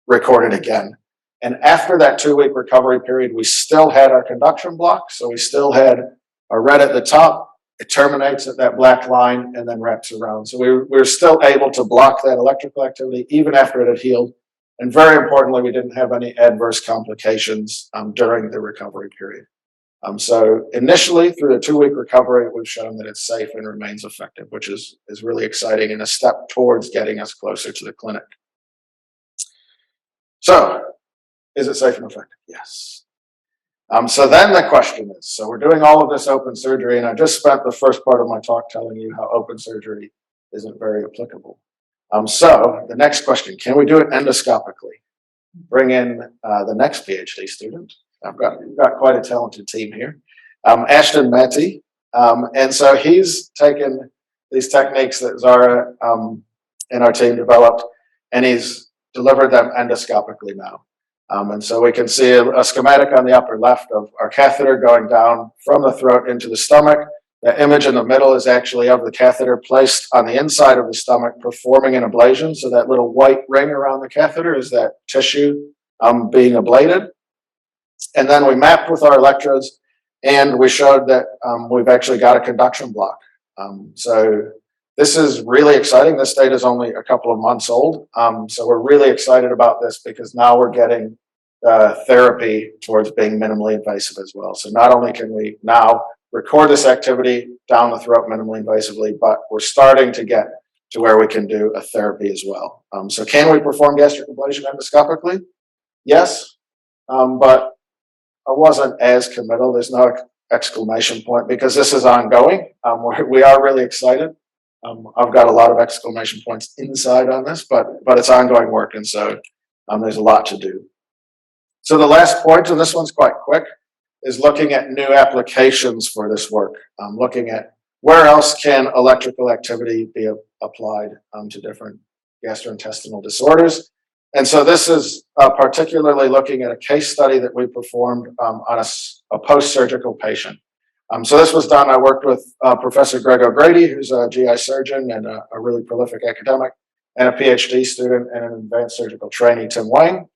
recorded again. And after that 2-week recovery period, we still had our conduction block. So we still had our red at the top. It terminates at that black line and then wraps around. So we were still able to block that electrical activity even after it had healed. And very importantly, we didn't have any adverse complications during the recovery period. So initially, through the 2-week recovery, we've shown that it's safe and remains effective, which is really exciting and a step towards getting us closer to the clinic. So, is it safe and effective? Yes. So then the question is, so we're doing all of this open surgery, and I just spent the first part of my talk telling you how open surgery isn't very applicable. So the next question, can we do it endoscopically? Bring in the next PhD student. We've got quite a talented team here. Ashton Matty. And so he's taken these techniques that Zara and our team developed, and he's delivered them endoscopically now. And so we can see a schematic on the upper left of our catheter going down from the throat into the stomach. The image in the middle is actually of the catheter placed on the inside of the stomach, performing an ablation. So that little white ring around the catheter is that tissue being ablated. And then we mapped with our electrodes, and we showed that we've actually got a conduction block. So this is really exciting. This data is only a couple of months old. So we're really excited about this because now we're getting therapy towards being minimally invasive as well. So not only can we now record this activity down the throat minimally invasively, but we're starting to get to where we can do a therapy as well. So can we perform gastric ablation endoscopically? Yes, but I wasn't as committal. There's no exclamation point because this is ongoing. We are really excited. I've got a lot of exclamation points inside on this, but it's ongoing work, and so there's a lot to do. So the last point, and this one's quite quick, is looking at new applications for this work. Looking at where else can electrical activity be applied to different gastrointestinal disorders. And so this is particularly looking at a case study that we performed on a post-surgical patient. So this was done, I worked with Professor Greg O'Grady, who's a GI surgeon and a really prolific academic, and a PhD student and an advanced surgical trainee, Tim Wang.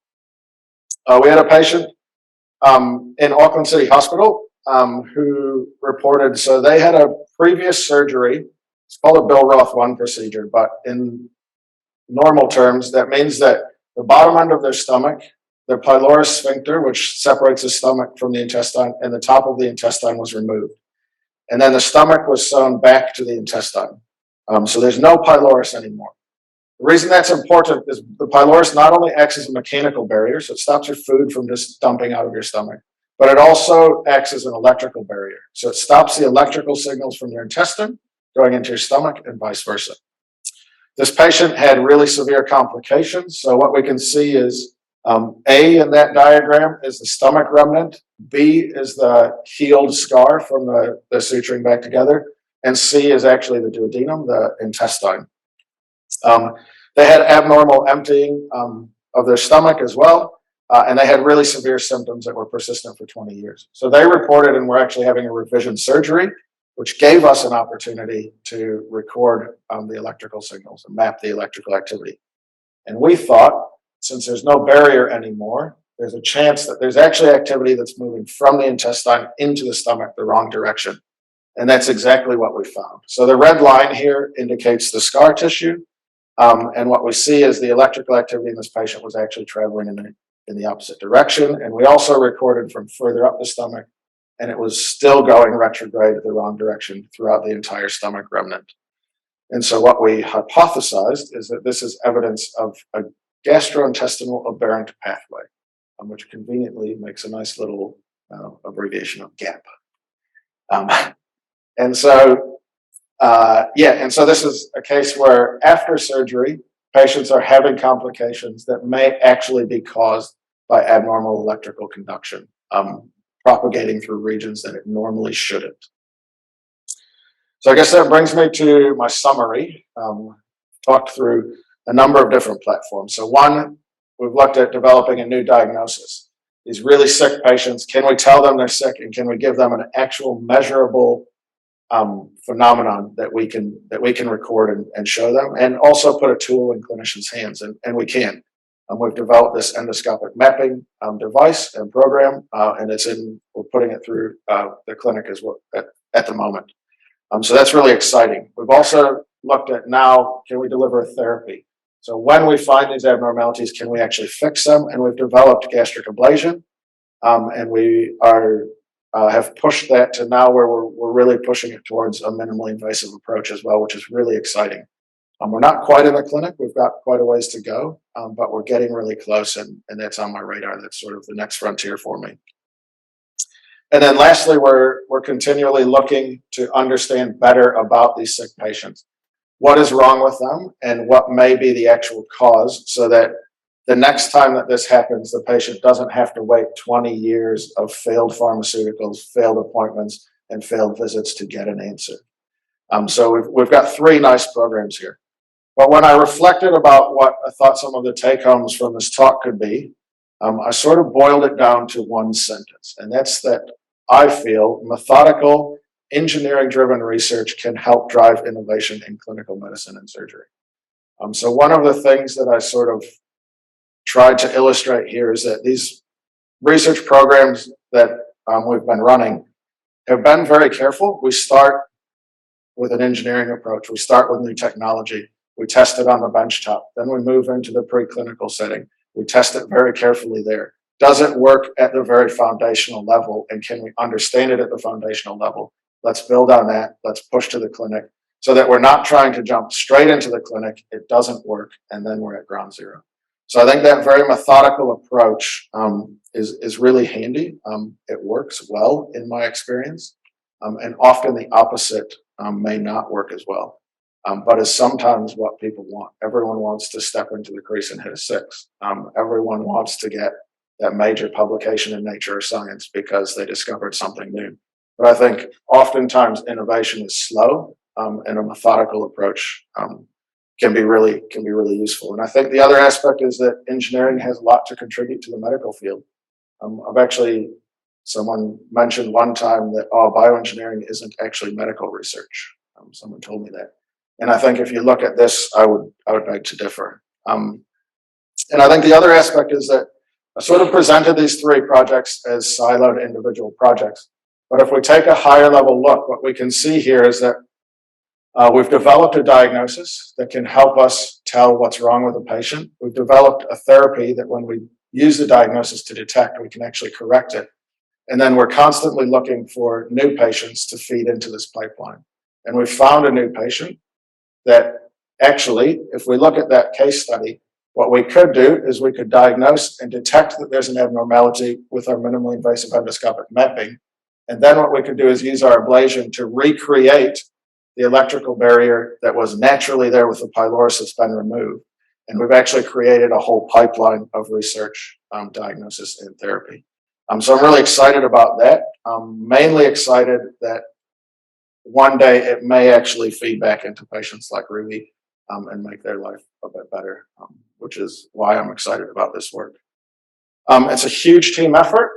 We had a patient in Auckland City Hospital who reported, so they had a previous surgery. It's called a Bill Roth 1 procedure, but in normal terms, that means that the bottom end of their stomach, the pylorus sphincter, which separates the stomach from the intestine, and the top of the intestine was removed. And then the stomach was sewn back to the intestine. So there's no pylorus anymore. The reason that's important is the pylorus not only acts as a mechanical barrier, so it stops your food from just dumping out of your stomach, but it also acts as an electrical barrier. So it stops the electrical signals from your intestine going into your stomach and vice versa. This patient had really severe complications. So what we can see is A in that diagram is the stomach remnant, B is the healed scar from the suturing back together, and C is actually the duodenum, the intestine. They had abnormal emptying of their stomach as well, and they had really severe symptoms that were persistent for 20 years. So they reported, and we're actually having a revision surgery, which gave us an opportunity to record the electrical signals and map the electrical activity. And we thought, since there's no barrier anymore, there's a chance that there's actually activity that's moving from the intestine into the stomach the wrong direction. And that's exactly what we found. So the red line here indicates the scar tissue. And what we see is the electrical activity in this patient was actually traveling in the opposite direction. And we also recorded from further up the stomach, and it was still going retrograde the wrong direction throughout the entire stomach remnant. And so what we hypothesized is that this is evidence of a gastrointestinal aberrant pathway, which conveniently makes a nice little abbreviation of GAP. And so this is a case where after surgery, patients are having complications that may actually be caused by abnormal electrical conduction, propagating through regions that it normally shouldn't. So I guess that brings me to my summary. Talked through a number of different platforms. So one, we've looked at developing a new diagnosis. These really sick patients, can we tell them they're sick, and can we give them an actual measurable phenomenon that we can record and show them, and also put a tool in clinicians' hands, and we can. We've developed this endoscopic mapping device and program, and we're putting it through the clinic as well at the moment. So that's really exciting. We've also looked at now, can we deliver a therapy? So when we find these abnormalities, can we actually fix them? And we've developed gastric ablation, and we have pushed that to now where we're really pushing it towards a minimally invasive approach as well, which is really exciting. We're not quite in the clinic. We've got quite a ways to go, but we're getting really close, and that's on my radar. That's sort of the next frontier for me. And then lastly, we're continually looking to understand better about these sick patients. What is wrong with them and what may be the actual cause, so that the next time that this happens, the patient doesn't have to wait 20 years of failed pharmaceuticals, failed appointments, and failed visits to get an answer. So we've got 3 nice programs here. But when I reflected about what I thought some of the take-homes from this talk could be, I sort of boiled it down to one sentence, and that's that I feel methodical, engineering-driven research can help drive innovation in clinical medicine and surgery. So one of the things that I sort of tried to illustrate here is that these research programs that we've been running have been very careful. We start with an engineering approach. We start with new technology. We test it on the benchtop. Then we move into the preclinical setting. We test it very carefully there. Does it work at the very foundational level? And can we understand it at the foundational level? Let's build on that. Let's push to the clinic so that we're not trying to jump straight into the clinic. It doesn't work. And then we're at ground zero. So I think that very methodical approach is really handy. It works well in my experience. And often the opposite may not work as well. But is sometimes what people want. Everyone wants to step into the crease and hit a 6. Everyone wants to get that major publication in Nature or Science because they discovered something new. But I think oftentimes innovation is slow, and a methodical approach can be really useful. And I think the other aspect is that engineering has a lot to contribute to the medical field. Someone mentioned one time that bioengineering isn't actually medical research. Someone told me that. And I think if you look at this, I would beg to differ. And I think the other aspect is that I sort of presented these 3 projects as siloed individual projects. But if we take a higher level look, what we can see here is that we've developed a diagnosis that can help us tell what's wrong with a patient. We've developed a therapy that when we use the diagnosis to detect, we can actually correct it. And then we're constantly looking for new patients to feed into this pipeline. And we found a new patient that actually, if we look at that case study, what we could do is we could diagnose and detect that there's an abnormality with our minimally invasive endoscopic mapping. And then what we could do is use our ablation to recreate the electrical barrier that was naturally there with the pylorus that's been removed. And we've actually created a whole pipeline of research, diagnosis, and therapy. So I'm really excited about that. I'm mainly excited that one day it may actually feed back into patients like Ruby and make their life a bit better, which is why I'm excited about this work. It's a huge team effort,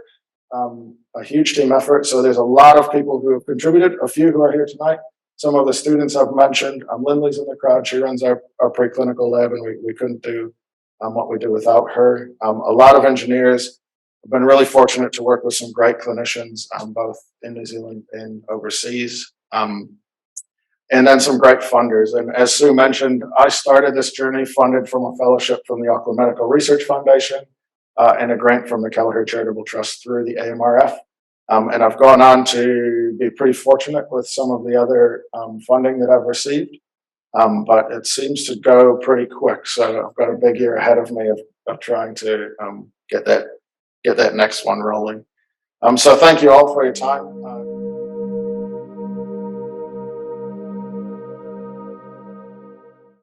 So there's a lot of people who have contributed, a few who are here tonight. Some of the students I've mentioned, Lindley's in the crowd. She runs our preclinical lab, and we couldn't do what we do without her. A lot of engineers. I've been really fortunate to work with some great clinicians, both in New Zealand and overseas. And then some great funders. And as Sue mentioned, I started this journey funded from a fellowship from the Auckland Medical Research Foundation and a grant from the Kelleher Charitable Trust through the AMRF. And I've gone on to be pretty fortunate with some of the other funding that I've received. But it seems to go pretty quick. So I've got a big year ahead of me of trying to get that next one rolling. So thank you all for your time.